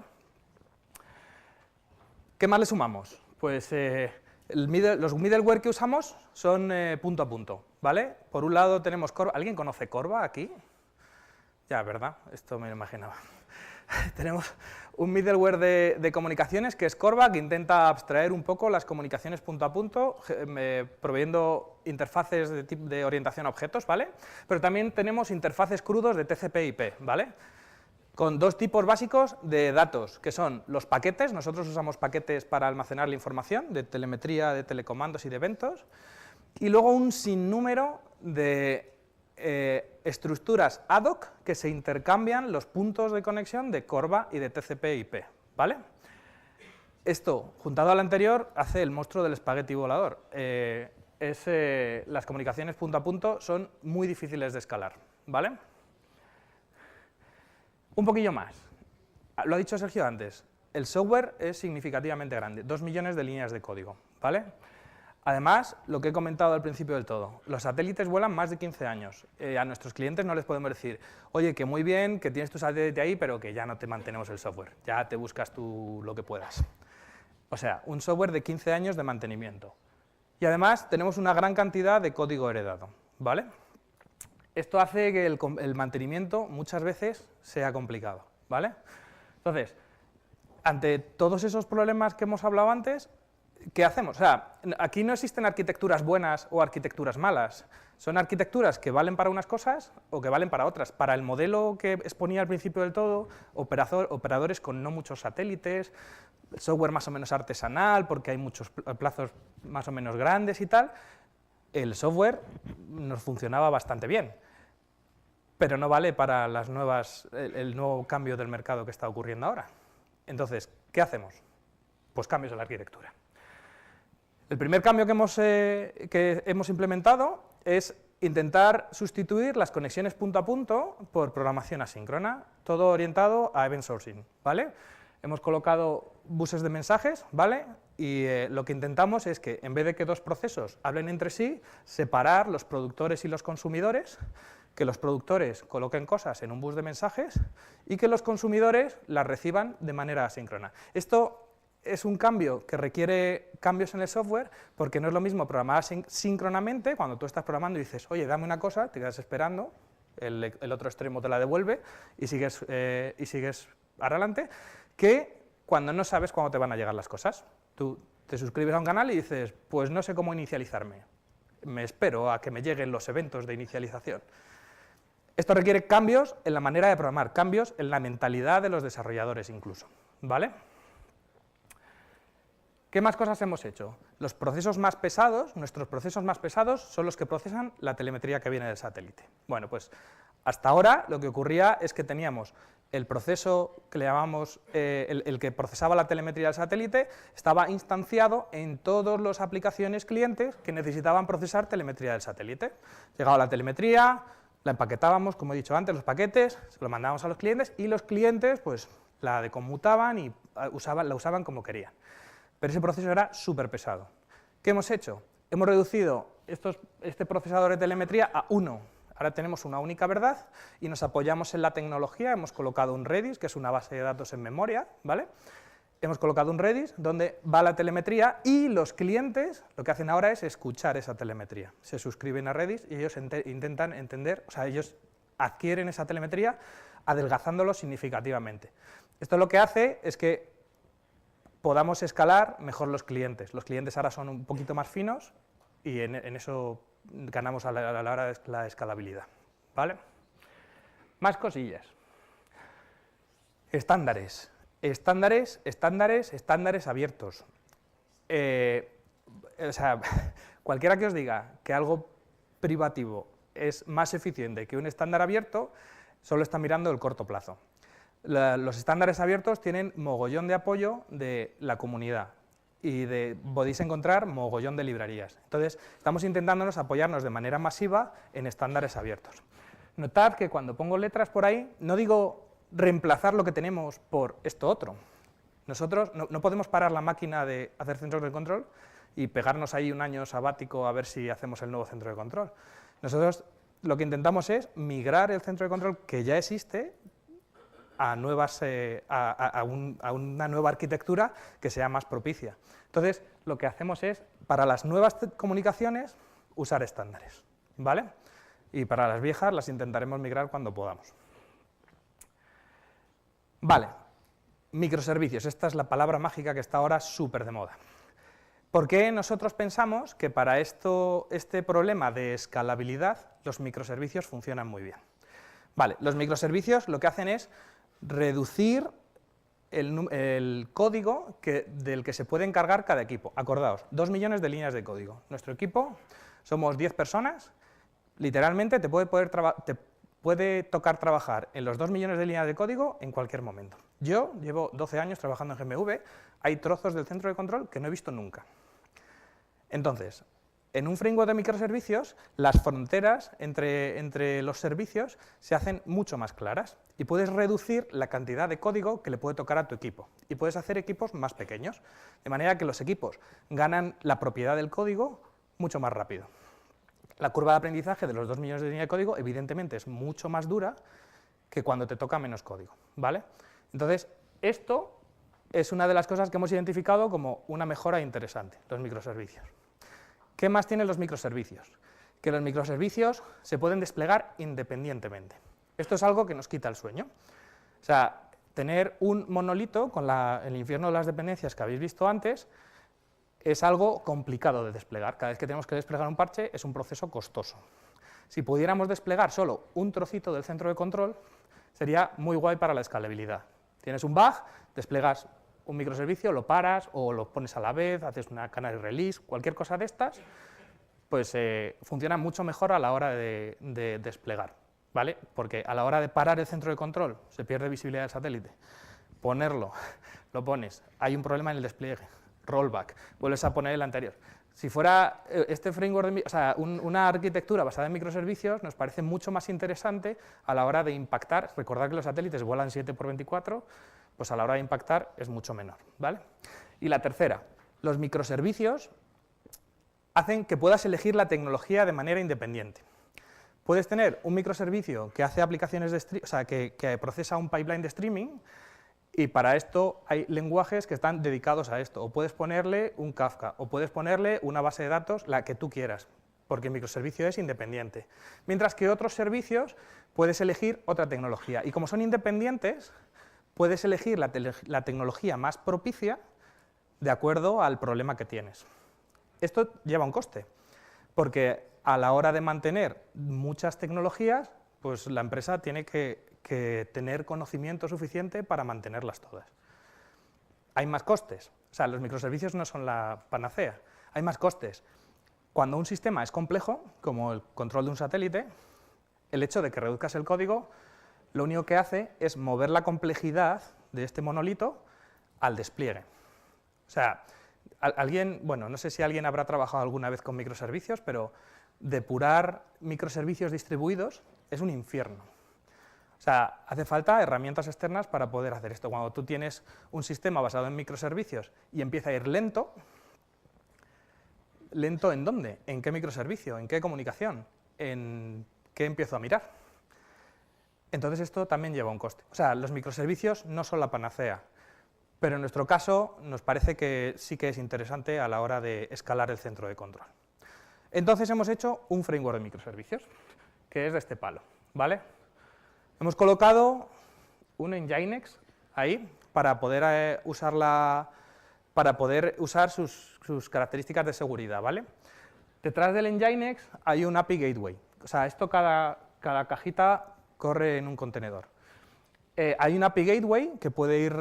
¿Qué más le sumamos? Pues los middleware que usamos son punto a punto, ¿vale? Por un lado tenemos Corba. ¿Alguien conoce Corba aquí? Ya, ¿verdad? Esto me lo imaginaba. Tenemos un middleware de comunicaciones que es Corba, que intenta abstraer un poco las comunicaciones punto a punto, proveyendo interfaces de orientación a objetos, ¿vale? Pero también tenemos interfaces crudos de TCP/IP, ¿vale? Con 2 tipos básicos de datos, que son los paquetes. Nosotros usamos paquetes para almacenar la información de telemetría, de telecomandos y de eventos, y luego un sinnúmero de estructuras ad hoc que se intercambian los puntos de conexión de Corba y de TCP/IP, ¿vale? Esto, juntado al anterior, hace el monstruo del espagueti volador. Las comunicaciones punto a punto son muy difíciles de escalar, ¿vale? Un poquillo más. Lo ha dicho Sergio antes, el software es significativamente grande, 2 millones de líneas de código, ¿vale? Además, lo que he comentado al principio del todo, los satélites vuelan más de 15 años. A nuestros clientes no les podemos decir, oye, que muy bien, que tienes tu satélite ahí, pero que ya no te mantenemos el software, ya te buscas tú lo que puedas. O sea, un software de 15 años de mantenimiento. Y además, tenemos una gran cantidad de código heredado, ¿vale? Esto hace que el mantenimiento muchas veces sea complicado, ¿vale? Entonces, ante todos esos problemas que hemos hablado antes, ¿qué hacemos? O sea, aquí no existen arquitecturas buenas o arquitecturas malas. Son arquitecturas que valen para unas cosas o que valen para otras. Para el modelo que exponía al principio del todo, operadores con no muchos satélites, software más o menos artesanal, porque hay muchos plazos más o menos grandes y tal, el software nos funcionaba bastante bien. Pero no vale para el nuevo cambio del mercado que está ocurriendo ahora. Entonces, ¿qué hacemos? Pues cambios en la arquitectura. El primer cambio que hemos implementado es intentar sustituir las conexiones punto a punto por programación asíncrona, todo orientado a event sourcing, ¿vale? Hemos colocado buses de mensajes, ¿vale? Y lo que intentamos es que, en vez de que 2 procesos hablen entre sí, separar los productores y los consumidores, que los productores coloquen cosas en un bus de mensajes y que los consumidores las reciban de manera asíncrona. Esto es un cambio que requiere cambios en el software, porque no es lo mismo programar síncronamente, cuando tú estás programando y dices, oye, dame una cosa, te quedas esperando, el otro extremo te la devuelve y sigues adelante, que cuando no sabes cuándo te van a llegar las cosas. Tú te suscribes a un canal y dices, pues no sé cómo inicializarme, me espero a que me lleguen los eventos de inicialización. Esto requiere cambios en la manera de programar, cambios en la mentalidad de los desarrolladores incluso, ¿vale? ¿Qué más cosas hemos hecho? Los procesos más pesados, nuestros procesos más pesados, son los que procesan la telemetría que viene del satélite. Bueno, pues hasta ahora lo que ocurría es que teníamos el proceso que le llamamos, el que procesaba la telemetría del satélite, estaba instanciado en todas las aplicaciones clientes que necesitaban procesar telemetría del satélite. Llegaba la telemetría, la empaquetábamos, como he dicho antes, los paquetes, se lo mandábamos a los clientes y los clientes pues la deconmutaban y la usaban como querían. Pero ese proceso era súper pesado. ¿Qué hemos hecho? Hemos reducido este procesador de telemetría a 1. Ahora tenemos una única verdad y nos apoyamos en la tecnología, hemos colocado un Redis, que es una base de datos en memoria, ¿vale? hemos colocado un Redis donde va la telemetría y los clientes lo que hacen ahora es escuchar esa telemetría. Se suscriben a Redis y ellos intentan entender, o sea, ellos adquieren esa telemetría adelgazándolo significativamente. Esto lo que hace es que podamos escalar mejor los clientes. Los clientes ahora son un poquito más finos y en eso ganamos a la hora de la escalabilidad. ¿Vale? Más cosillas. Estándares. Estándares abiertos. O sea, cualquiera que os diga que algo privativo es más eficiente que un estándar abierto, solo está mirando el corto plazo. Los estándares abiertos tienen mogollón de apoyo de la comunidad y podéis encontrar mogollón de librerías. Entonces, estamos intentándonos apoyarnos de manera masiva en estándares abiertos. Notad que cuando pongo letras por ahí, no digo reemplazar lo que tenemos por esto otro. Nosotros no podemos parar la máquina de hacer centros de control y pegarnos ahí un año sabático a ver si hacemos el nuevo centro de control. Nosotros lo que intentamos es migrar el centro de control que ya existe a una nueva arquitectura que sea más propicia. Entonces, lo que hacemos es, para las nuevas comunicaciones, usar estándares, ¿vale? Y para las viejas las intentaremos migrar cuando podamos. Vale, microservicios, esta es la palabra mágica que está ahora súper de moda. ¿Por qué nosotros pensamos que para este problema de escalabilidad los microservicios funcionan muy bien? Vale, los microservicios lo que hacen es reducir el código del que se puede encargar cada equipo. Acordaos, 2 millones de líneas de código. Nuestro equipo, somos 10 personas, literalmente te puede tocar trabajar en los 2 millones de líneas de código en cualquier momento. Yo llevo 12 años trabajando en GMV, hay trozos del centro de control que no he visto nunca. Entonces, en un framework de microservicios, las fronteras entre los servicios se hacen mucho más claras y puedes reducir la cantidad de código que le puede tocar a tu equipo y puedes hacer equipos más pequeños, de manera que los equipos ganan la propiedad del código mucho más rápido. La curva de aprendizaje de los 2 millones de líneas de código evidentemente es mucho más dura que cuando te toca menos código, ¿vale? Entonces, esto es una de las cosas que hemos identificado como una mejora interesante, los microservicios. ¿Qué más tienen los microservicios? Que los microservicios se pueden desplegar independientemente. Esto es algo que nos quita el sueño. O sea, tener un monolito con el infierno de las dependencias que habéis visto antes es algo complicado de desplegar. Cada vez que tenemos que desplegar un parche es un proceso costoso. Si pudiéramos desplegar solo un trocito del centro de control, sería muy guay para la escalabilidad. Tienes un bug, desplegas un microservicio, lo paras o lo pones a la vez, haces una canary release, cualquier cosa de estas, pues funciona mucho mejor a la hora de desplegar, ¿vale? Porque a la hora de parar el centro de control se pierde visibilidad del satélite, ponerlo, lo pones, hay un problema en el despliegue, rollback, vuelves a poner el anterior. Si fuera este framework, una arquitectura basada en microservicios, nos parece mucho más interesante a la hora de impactar. Recordad que los satélites vuelan 7×24, pues a la hora de impactar es mucho menor, ¿vale? Y la tercera, los microservicios hacen que puedas elegir la tecnología de manera independiente. Puedes tener un microservicio que hace aplicaciones de que procesa un pipeline de streaming, y para esto hay lenguajes que están dedicados a esto, o puedes ponerle un Kafka, o puedes ponerle una base de datos, la que tú quieras, porque el microservicio es independiente. Mientras que otros servicios puedes elegir otra tecnología, y como son independientes, puedes elegir la tecnología más propicia de acuerdo al problema que tienes. Esto lleva un coste, porque a la hora de mantener muchas tecnologías, pues la empresa tiene que tener conocimiento suficiente para mantenerlas todas. Hay más costes, o sea, los microservicios no son la panacea, hay más costes. Cuando un sistema es complejo, como el control de un satélite, el hecho de que reduzcas el código, lo único que hace es mover la complejidad de este monolito al despliegue. O sea, no sé si alguien habrá trabajado alguna vez con microservicios, pero depurar microservicios distribuidos es un infierno. O sea, hace falta herramientas externas para poder hacer esto. Cuando tú tienes un sistema basado en microservicios y empieza a ir lento, ¿lento en dónde? ¿En qué microservicio? ¿En qué comunicación? ¿En qué empiezo a mirar? Entonces esto también lleva un coste. O sea, los microservicios no son la panacea, pero en nuestro caso nos parece que sí que es interesante a la hora de escalar el centro de control. Entonces hemos hecho un framework de microservicios, que es de este palo, ¿vale? Hemos colocado un Nginx ahí para poder usar sus características de seguridad, ¿vale? Detrás del Nginx hay un API Gateway, o sea, esto cada cajita corre en un contenedor. Hay un API Gateway que puede ir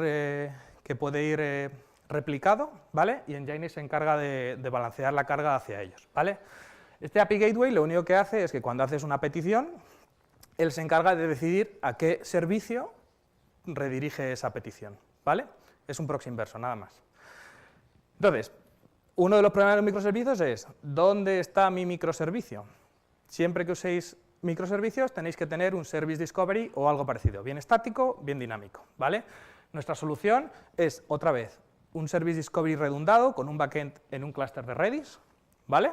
replicado, ¿vale? Y Nginx se encarga de balancear la carga hacia ellos, ¿vale? Este API Gateway lo único que hace es que cuando haces una petición, él se encarga de decidir a qué servicio redirige esa petición, ¿vale? Es un proxy inverso, nada más. Entonces, uno de los problemas de los microservicios es, ¿dónde está mi microservicio? Siempre que uséis microservicios tenéis que tener un service discovery o algo parecido, bien estático, bien dinámico, ¿vale? Nuestra solución es, otra vez, un service discovery redundado con un backend en un clúster de Redis, ¿vale?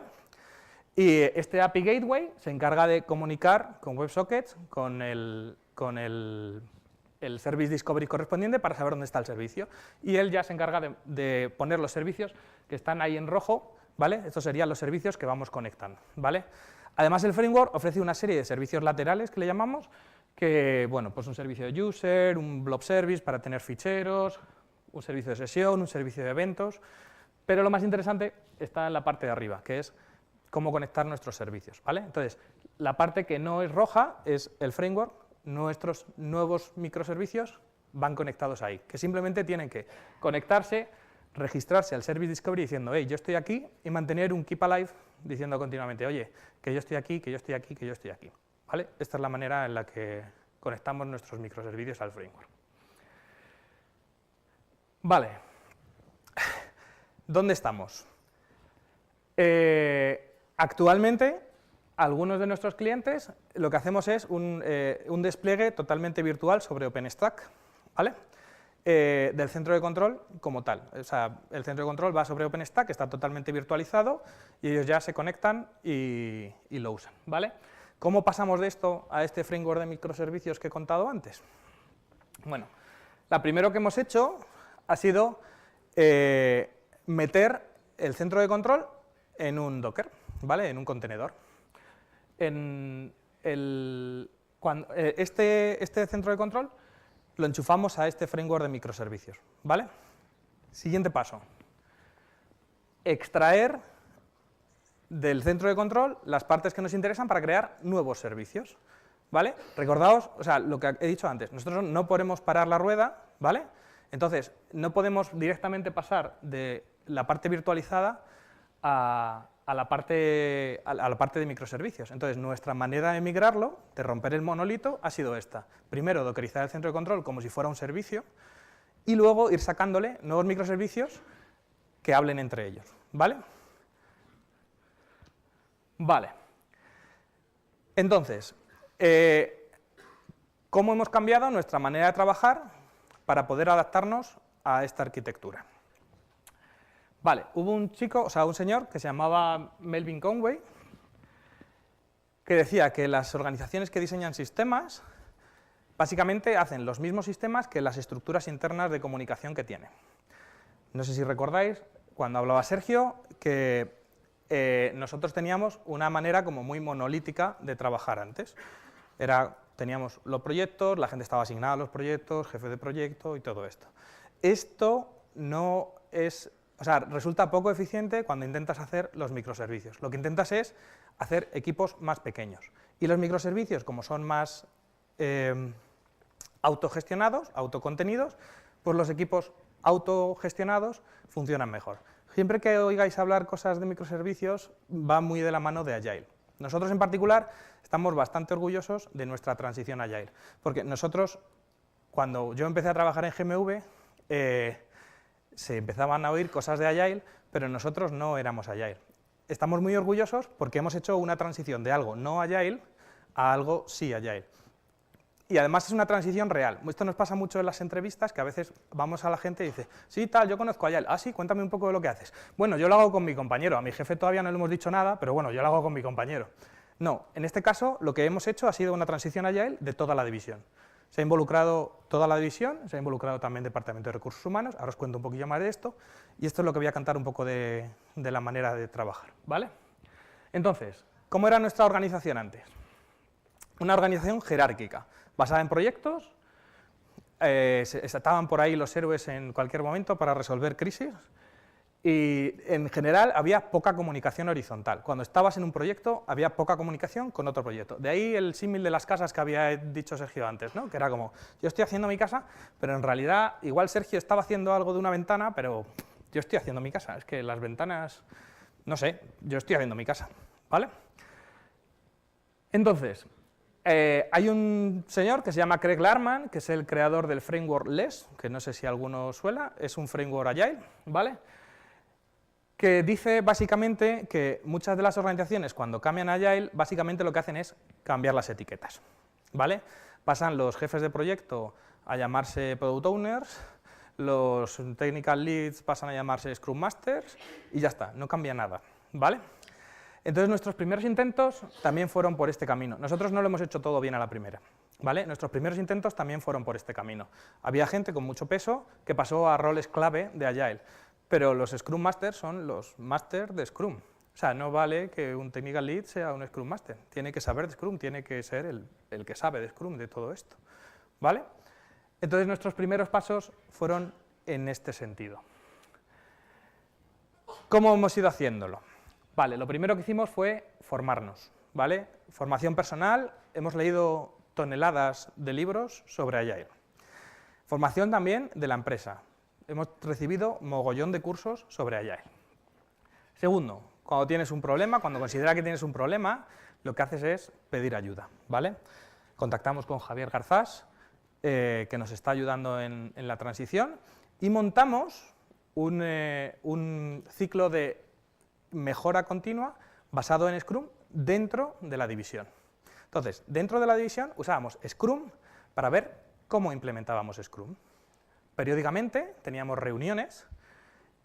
Y este API Gateway se encarga de comunicar con WebSockets, con el Service Discovery correspondiente para saber dónde está el servicio. Y él ya se encarga de poner los servicios que están ahí en rojo, ¿vale? Estos serían los servicios que vamos conectando, ¿vale? Además, el framework ofrece una serie de servicios laterales que le llamamos, que, bueno, pues un servicio de user, un blob service para tener ficheros, un servicio de sesión, un servicio de eventos, pero lo más interesante está en la parte de arriba, que es cómo conectar nuestros servicios, ¿vale? Entonces, la parte que no es roja es el framework, nuestros nuevos microservicios van conectados ahí, que simplemente tienen que conectarse, registrarse al Service Discovery diciendo, hey, yo estoy aquí, y mantener un keep alive diciendo continuamente, oye, que yo estoy aquí, que yo estoy aquí, que yo estoy aquí, ¿vale? Esta es la manera en la que conectamos nuestros microservicios al framework. Vale, ¿dónde estamos? Actualmente, algunos de nuestros clientes lo que hacemos es un despliegue totalmente virtual sobre OpenStack, ¿vale? Del centro de control como tal. O sea, el centro de control va sobre OpenStack, está totalmente virtualizado y ellos ya se conectan y lo usan, ¿vale? ¿Cómo pasamos de esto a este framework de microservicios que he contado antes? Bueno, lo primero que hemos hecho ha sido meter el centro de control en un Docker, ¿vale? En un contenedor. Este centro de control lo enchufamos a este framework de microservicios, ¿vale? Siguiente paso, extraer del centro de control las partes que nos interesan para crear nuevos servicios, ¿vale? Recordaos, o sea, lo que he dicho antes, nosotros no podemos parar la rueda, ¿vale? Entonces, no podemos directamente pasar de la parte virtualizada a la parte de microservicios. Entonces, nuestra manera de migrarlo, de romper el monolito, ha sido esta. Primero, dockerizar el centro de control como si fuera un servicio, y luego ir sacándole nuevos microservicios que hablen entre ellos, ¿vale? Vale. Entonces, ¿cómo hemos cambiado nuestra manera de trabajar para poder adaptarnos a esta arquitectura? Vale, hubo un señor que se llamaba Melvin Conway, que decía que las organizaciones que diseñan sistemas básicamente hacen los mismos sistemas que las estructuras internas de comunicación que tienen. No sé si recordáis, cuando hablaba Sergio, que nosotros teníamos una manera como muy monolítica de trabajar antes. Teníamos los proyectos, la gente estaba asignada a los proyectos, jefe de proyecto y todo esto. Esto no es... O sea, resulta poco eficiente cuando intentas hacer los microservicios. Lo que intentas es hacer equipos más pequeños. Y los microservicios, como son más autogestionados, autocontenidos, pues los equipos autogestionados funcionan mejor. Siempre que oigáis hablar cosas de microservicios, va muy de la mano de Agile. Nosotros en particular estamos bastante orgullosos de nuestra transición a Agile, porque nosotros, cuando yo empecé a trabajar en GMV, se empezaban a oír cosas de Agile, pero nosotros no éramos Agile. Estamos muy orgullosos porque hemos hecho una transición de algo no Agile a algo sí Agile. Y además es una transición real. Esto nos pasa mucho en las entrevistas, que a veces vamos a la gente y dice, sí, tal, yo conozco Agile. Ah, sí, cuéntame un poco de lo que haces. Bueno, yo lo hago con mi compañero. A mi jefe todavía no le hemos dicho nada, pero bueno, yo lo hago con mi compañero. No, en este caso lo que hemos hecho ha sido una transición Agile de toda la división. Se ha involucrado toda la división, se ha involucrado también el Departamento de Recursos Humanos, ahora os cuento un poquillo más de esto, y esto es lo que voy a contar un poco de la manera de trabajar, ¿vale? Entonces, ¿cómo era nuestra organización antes? Una organización jerárquica, basada en proyectos, estaban por ahí los héroes en cualquier momento para resolver crisis, y en general había poca comunicación horizontal. Cuando estabas en un proyecto había poca comunicación con otro proyecto. De ahí el símil de las casas que había dicho Sergio antes, ¿no? Que era como, yo estoy haciendo mi casa, pero en realidad igual Sergio estaba haciendo algo de una ventana, pero yo estoy haciendo mi casa. Es que las ventanas, no sé, yo estoy haciendo mi casa, ¿vale? Entonces, hay un señor que se llama Craig Larman, que es el creador del framework LESS, que no sé si alguno suena, es un framework agile, ¿vale? Que dice básicamente que muchas de las organizaciones cuando cambian a Agile, básicamente lo que hacen es cambiar las etiquetas, ¿vale? Pasan los jefes de proyecto a llamarse Product Owners, los Technical Leads pasan a llamarse Scrum Masters y ya está, no cambia nada, ¿vale? Entonces nuestros primeros intentos también fueron por este camino. Nosotros no lo hemos hecho todo bien a la primera, ¿vale? Nuestros primeros intentos también fueron por este camino. Había gente con mucho peso que pasó a roles clave de Agile. Pero los Scrum Masters son los Masters de Scrum. O sea, no vale que un Technical Lead sea un Scrum Master. Tiene que saber de Scrum, tiene que ser el que sabe de Scrum, de todo esto. ¿Vale? Entonces, nuestros primeros pasos fueron en este sentido. ¿Cómo hemos ido haciéndolo? Vale, lo primero que hicimos fue formarnos. ¿Vale? Formación personal, hemos leído toneladas de libros sobre Agile. Formación también de la empresa. Hemos recibido mogollón de cursos sobre Agile. Segundo, cuando tienes un problema, cuando consideras que tienes un problema, lo que haces es pedir ayuda, ¿vale? Contactamos con Javier Garzás, que nos está ayudando en la transición, y montamos un ciclo de mejora continua basado en Scrum dentro de la división. Entonces, dentro de la división usábamos Scrum para ver cómo implementábamos Scrum. Periódicamente teníamos reuniones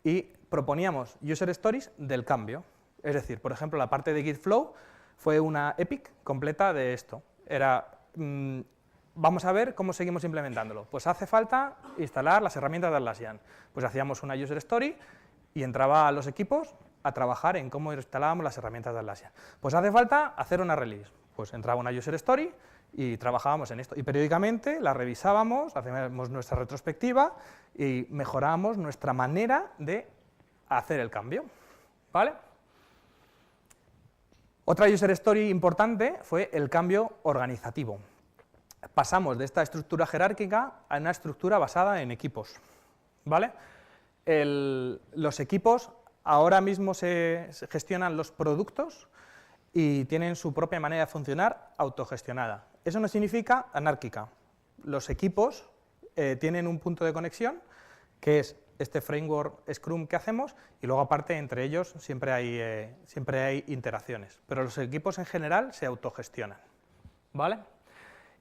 y proponíamos user stories del cambio. Es decir, por ejemplo, la parte de Git Flow fue una epic completa de esto. Era, vamos a ver cómo seguimos implementándolo. Pues hace falta instalar las herramientas de Atlassian. Pues hacíamos una user story y entraba a los equipos a trabajar en cómo instalábamos las herramientas de Atlassian. Pues hace falta hacer una release. Pues entraba una user story y trabajábamos en esto. Y periódicamente la revisábamos, hacíamos nuestra retrospectiva y mejorábamos nuestra manera de hacer el cambio, ¿vale? Otra user story importante fue el cambio organizativo. Pasamos de esta estructura jerárquica a una estructura basada en equipos, ¿vale? Los equipos ahora mismo se gestionan los productos y tienen su propia manera de funcionar autogestionada. Eso no significa anárquica. Los equipos tienen un punto de conexión, que es este framework Scrum que hacemos, y luego aparte entre ellos siempre hay interacciones. Pero los equipos en general se autogestionan, ¿vale?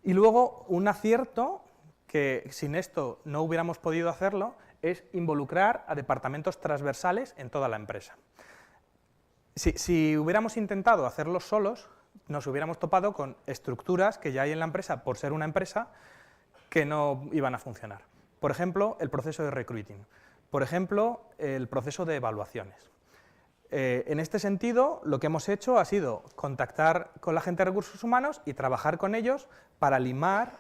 Y luego un acierto, que sin esto no hubiéramos podido hacerlo, es involucrar a departamentos transversales en toda la empresa. Si hubiéramos intentado hacerlo solos, nos hubiéramos topado con estructuras que ya hay en la empresa, por ser una empresa, que no iban a funcionar. Por ejemplo, el proceso de recruiting. Por ejemplo, el proceso de evaluaciones. En este sentido, lo que hemos hecho ha sido contactar con la gente de recursos humanos y trabajar con ellos para limar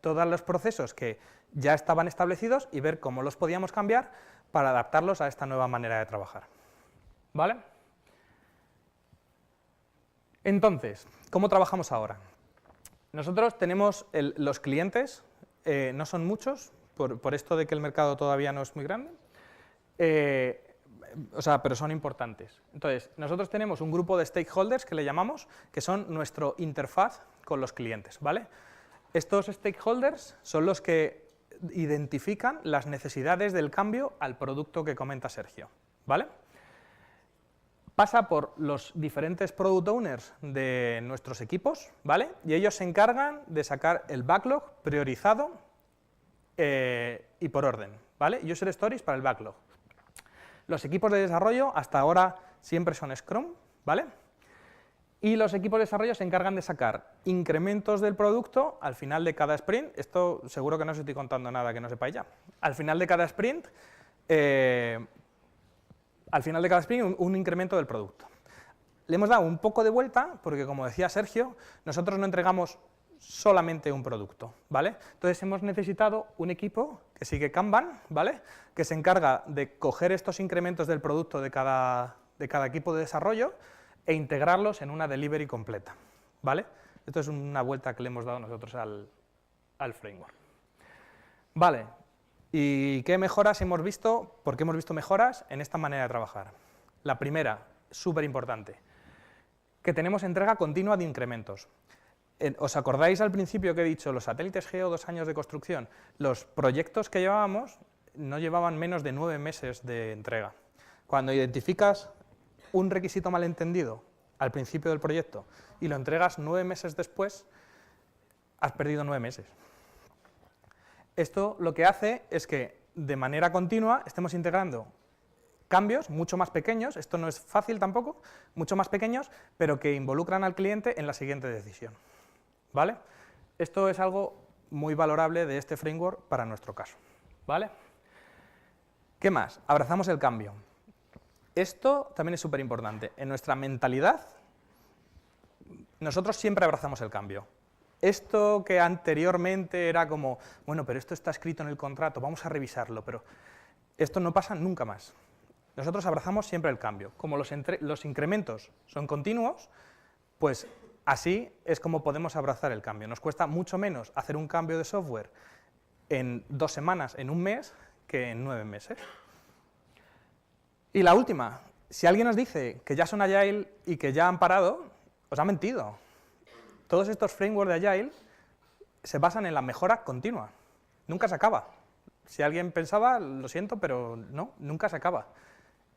todos los procesos que ya estaban establecidos y ver cómo los podíamos cambiar para adaptarlos a esta nueva manera de trabajar. ¿Vale? Entonces, ¿cómo trabajamos ahora? Nosotros tenemos los clientes, no son muchos, por esto de que el mercado todavía no es muy grande, pero son importantes. Entonces, nosotros tenemos un grupo de stakeholders que le llamamos, que son nuestro interfaz con los clientes, ¿vale? Estos stakeholders son los que identifican las necesidades del cambio al producto que comenta Sergio, ¿vale? Pasa por los diferentes product owners de nuestros equipos, ¿vale? Y ellos se encargan de sacar el backlog priorizado y por orden, ¿vale? User stories para el backlog. Los equipos de desarrollo hasta ahora siempre son Scrum, ¿vale? Y los equipos de desarrollo se encargan de sacar incrementos del producto al final de cada sprint. Esto seguro que no os estoy contando nada que no sepáis ya. Al final de cada sprint, un incremento del producto. Le hemos dado un poco de vuelta, porque como decía Sergio, nosotros no entregamos solamente un producto, ¿vale? Entonces hemos necesitado un equipo que sigue Kanban, ¿vale? Que se encarga de coger estos incrementos del producto de cada equipo de desarrollo e integrarlos en una delivery completa, ¿vale? Esto es una vuelta que le hemos dado nosotros al framework. Vale, ¿y qué mejoras hemos visto? ¿Por qué hemos visto mejoras en esta manera de trabajar? La primera, súper importante, que tenemos entrega continua de incrementos. ¿Os acordáis al principio que he dicho, los satélites Geo, 2 años de construcción? Los proyectos que llevábamos no llevaban menos de 9 meses de entrega. Cuando identificas un requisito malentendido al principio del proyecto y lo entregas 9 meses después, has perdido 9 meses. Esto lo que hace es que de manera continua estemos integrando cambios mucho más pequeños, esto no es fácil tampoco, mucho más pequeños, pero que involucran al cliente en la siguiente decisión, ¿vale? Esto es algo muy valorable de este framework para nuestro caso, ¿vale? ¿Qué más? Abrazamos el cambio. Esto también es súper importante. En nuestra mentalidad, nosotros siempre abrazamos el cambio. Esto que anteriormente era como, bueno, pero esto está escrito en el contrato, vamos a revisarlo, pero esto no pasa nunca más. Nosotros abrazamos siempre el cambio. Como los incrementos son continuos, pues así es como podemos abrazar el cambio. Nos cuesta mucho menos hacer un cambio de software en 2 semanas, en un mes, que en 9 meses. Y la última, si alguien os dice que ya son Agile y que ya han parado, os ha mentido. Todos estos frameworks de Agile se basan en la mejora continua. Nunca se acaba. Si alguien pensaba, lo siento, pero no, nunca se acaba.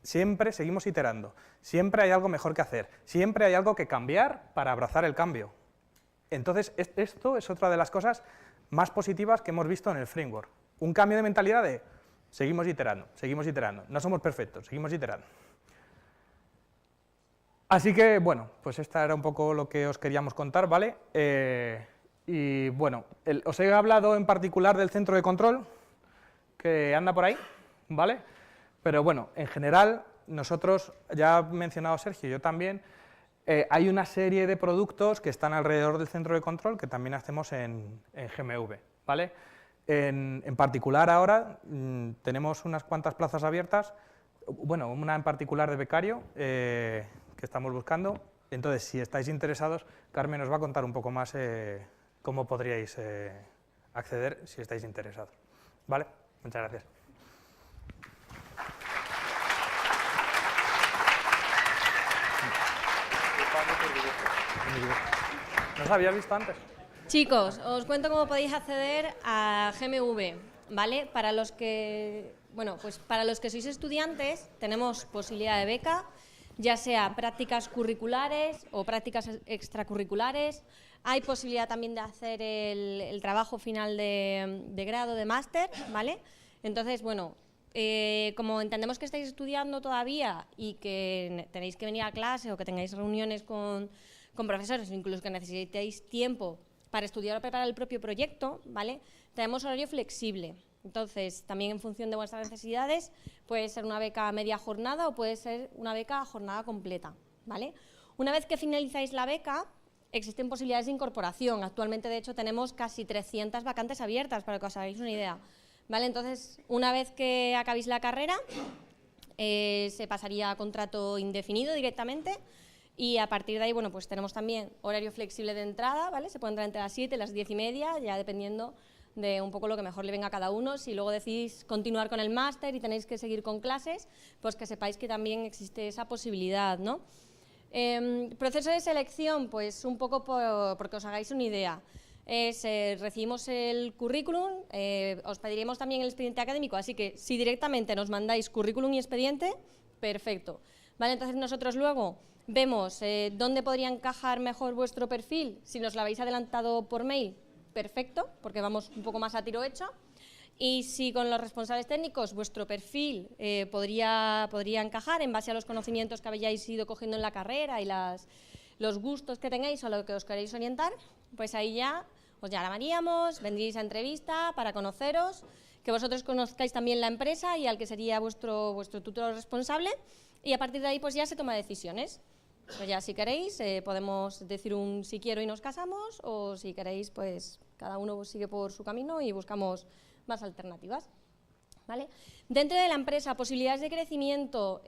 Siempre seguimos iterando, siempre hay algo mejor que hacer, siempre hay algo que cambiar para abrazar el cambio. Entonces, esto es otra de las cosas más positivas que hemos visto en el framework. Un cambio de mentalidad de seguimos iterando, no somos perfectos, seguimos iterando. Así que, bueno, pues esta era un poco lo que os queríamos contar, ¿vale? Y bueno, os he hablado en particular del centro de control, que anda por ahí, ¿vale? Pero bueno, en general, nosotros, ya ha mencionado Sergio, yo también, hay una serie de productos que están alrededor del centro de control que también hacemos en GMV, ¿vale? En particular ahora tenemos unas cuantas plazas abiertas, bueno, una en particular de becario que estamos buscando. Entonces, si estáis interesados, Carmen os va a contar un poco más cómo podríais acceder si estáis interesados, ¿vale? Muchas gracias. ¿No os había visto antes? Chicos, os cuento cómo podéis acceder a GMV, ¿vale? Para los que sois estudiantes, tenemos posibilidad de beca, ya sea prácticas curriculares o prácticas extracurriculares. Hay posibilidad también de hacer el trabajo final de grado, de máster, ¿vale? Entonces, bueno, como entendemos que estáis estudiando todavía y que tenéis que venir a clase o que tengáis reuniones con profesores, incluso que necesitéis tiempo para estudiar o preparar el propio proyecto, ¿vale? Tenemos horario flexible. Entonces, también en función de vuestras necesidades, puede ser una beca a media jornada o puede ser una beca a jornada completa, ¿vale? Una vez que finalizáis la beca, existen posibilidades de incorporación. Actualmente, de hecho, tenemos casi 300 vacantes abiertas, para que os hagáis una idea, ¿vale? Entonces, una vez que acabéis la carrera, se pasaría a contrato indefinido directamente. Y a partir de ahí, bueno, pues tenemos también horario flexible de entrada, ¿vale? Se puede entrar entre las 7 y las 10:30, ya dependiendo de un poco lo que mejor le venga a cada uno. Si luego decidís continuar con el máster y tenéis que seguir con clases, pues que sepáis que también existe esa posibilidad, ¿no? Proceso de selección, pues un poco porque os hagáis una idea. Recibimos el currículum, os pediremos también el expediente académico, así que si directamente nos mandáis currículum y expediente, perfecto. ¿Vale? Entonces nosotros luego vemos dónde podría encajar mejor vuestro perfil. Si nos lo habéis adelantado por mail, perfecto, porque vamos un poco más a tiro hecho. Y si con los responsables técnicos vuestro perfil podría encajar en base a los conocimientos que habéis ido cogiendo en la carrera y las los gustos que tengáis o a lo que os queréis orientar, pues ahí ya os llamaríamos, vendríais a entrevista para conoceros, que vosotros conozcáis también la empresa y al que sería vuestro tutor responsable, y a partir de ahí pues ya se toma decisiones. Pues ya si queréis podemos decir un si quiero y nos casamos, o si queréis pues cada uno sigue por su camino y buscamos más alternativas. ¿Vale? Dentro de la empresa, posibilidades de crecimiento,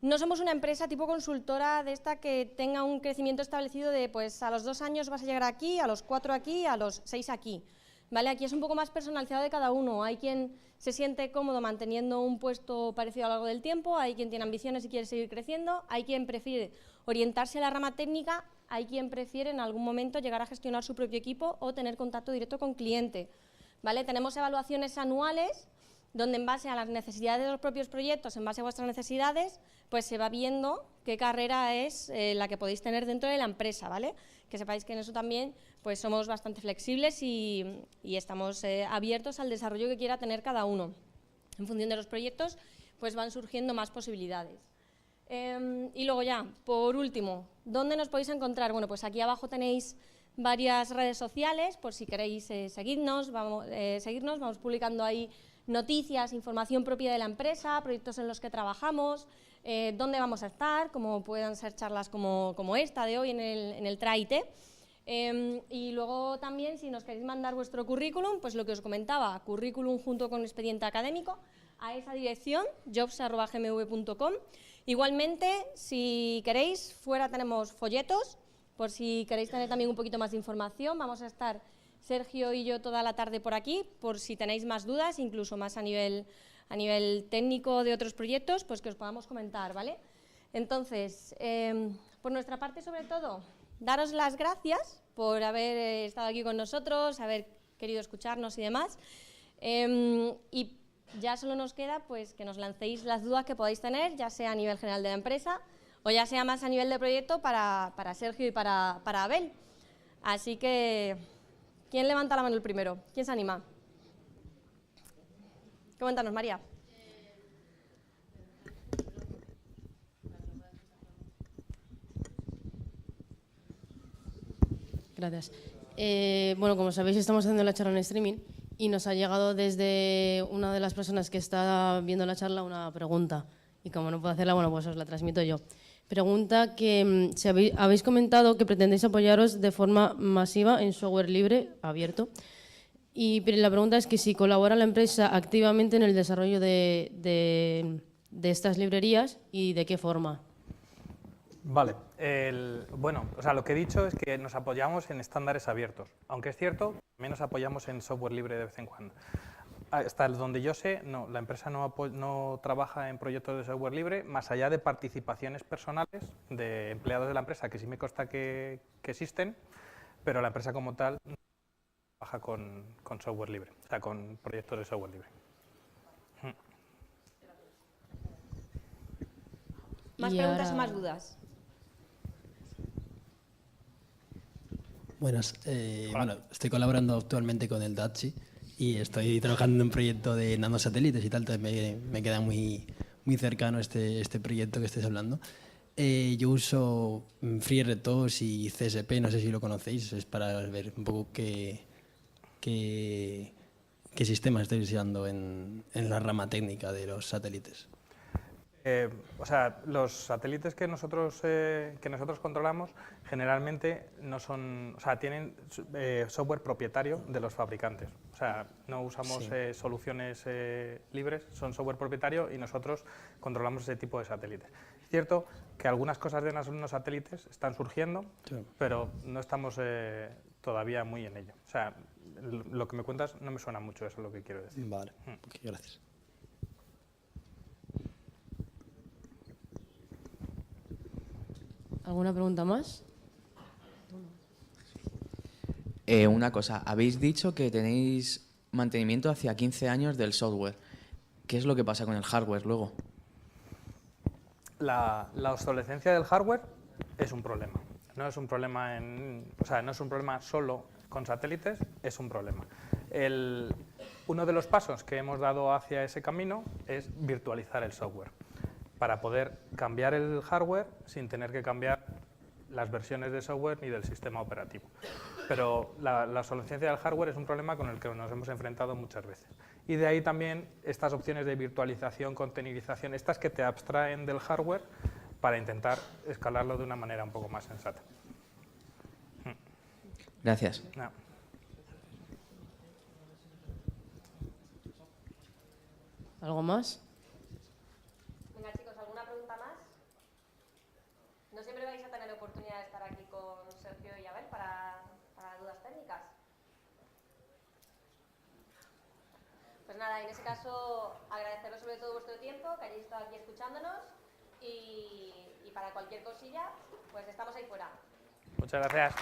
no somos una empresa tipo consultora de esta que tenga un crecimiento establecido de pues a los 2 años vas a llegar aquí, a los 4 aquí, a los 6 aquí. ¿Vale? Aquí es un poco más personalizado de cada uno. Hay quien se siente cómodo manteniendo un puesto parecido a lo largo del tiempo, hay quien tiene ambiciones y quiere seguir creciendo, hay quien prefiere orientarse a la rama técnica, hay quien prefiere en algún momento llegar a gestionar su propio equipo o tener contacto directo con cliente. ¿Vale? Tenemos evaluaciones anuales donde en base a las necesidades de los propios proyectos, en base a vuestras necesidades, pues se va viendo qué carrera es la que podéis tener dentro de la empresa, ¿vale? Que sepáis que en eso también pues somos bastante flexibles y estamos abiertos al desarrollo que quiera tener cada uno. En función de los proyectos, pues van surgiendo más posibilidades. Y luego ya, por último, ¿dónde nos podéis encontrar? Bueno, pues aquí abajo tenéis varias redes sociales, por si queréis seguirnos, vamos publicando ahí noticias, información propia de la empresa, proyectos en los que trabajamos, dónde vamos a estar, como puedan ser charlas como esta de hoy en el TRAIT. Y luego también, si nos queréis mandar vuestro currículum, pues lo que os comentaba, currículum junto con expediente académico, a esa dirección, jobs@gmv.com. Igualmente, si queréis, fuera tenemos folletos, por si queréis tener también un poquito más de información, vamos a estar Sergio y yo toda la tarde por aquí, por si tenéis más dudas, incluso más a nivel técnico de otros proyectos, pues que os podamos comentar, ¿vale? Entonces, por nuestra parte, sobre todo, daros las gracias por haber estado aquí con nosotros, haber querido escucharnos y demás. Y ya solo nos queda pues que nos lancéis las dudas que podáis tener, ya sea a nivel general de la empresa o ya sea más a nivel de proyecto para Sergio y para Abel. Así que, ¿quién levanta la mano el primero? ¿Quién se anima? Coméntanos, María. Gracias. Bueno, como sabéis, estamos haciendo la charla en streaming y nos ha llegado desde una de las personas que está viendo la charla una pregunta. Y como no puedo hacerla, bueno, pues os la transmito yo. Pregunta que si habéis comentado que pretendéis apoyaros de forma masiva en software libre, abierto. Y la pregunta es que si colabora la empresa activamente en el desarrollo de estas librerías y de qué forma. Vale, bueno, o sea, lo que he dicho es que nos apoyamos en estándares abiertos, aunque es cierto, también nos apoyamos en software libre de vez en cuando. Hasta donde yo sé, no, la empresa no trabaja en proyectos de software libre, más allá de participaciones personales de empleados de la empresa, que sí me consta que existen, pero la empresa como tal no trabaja con software libre, o sea, con proyectos de software libre. ¿Más preguntas o más dudas? Buenas, bueno, estoy colaborando actualmente con el DATSI y estoy trabajando en un proyecto de nanosatélites y tal, entonces me queda muy cercano este proyecto que estáis hablando. Yo uso FreeRTOS y CSP, no sé si lo conocéis, es para ver un poco qué sistema estáis usando en la rama técnica de los satélites. O sea, los satélites que nosotros controlamos generalmente no son, o sea, tienen software propietario de los fabricantes. O sea, no usamos soluciones libres, son software propietario y nosotros controlamos ese tipo de satélites. Es cierto que algunas cosas de los satélites están surgiendo, pero no estamos todavía muy en ello. O sea, lo que me cuentas no me suena mucho, eso es lo que quiero decir. Vale, okay, gracias. ¿Alguna pregunta más? Una cosa, habéis dicho que tenéis mantenimiento hacia 15 años del software. ¿Qué es lo que pasa con el hardware luego? La obsolescencia del hardware es un problema. No es un problema no es un problema solo con satélites, es un problema. Uno de los pasos que hemos dado hacia ese camino es virtualizar el software, para poder cambiar el hardware sin tener que cambiar las versiones de software ni del sistema operativo. Pero la obsolescencia del hardware es un problema con el que nos hemos enfrentado muchas veces. Y de ahí también estas opciones de virtualización, containerización, estas que te abstraen del hardware para intentar escalarlo de una manera un poco más sensata. Gracias. No. ¿Algo más? Venga, chicos, ¿alguna pregunta más? No siempre vais a tener oportunidad de estar aquí con Sergio y Abel para dudas técnicas. Pues nada, en ese caso, agradeceros sobre todo vuestro tiempo, que hayáis estado aquí escuchándonos y para cualquier cosilla, pues estamos ahí fuera. Muchas gracias.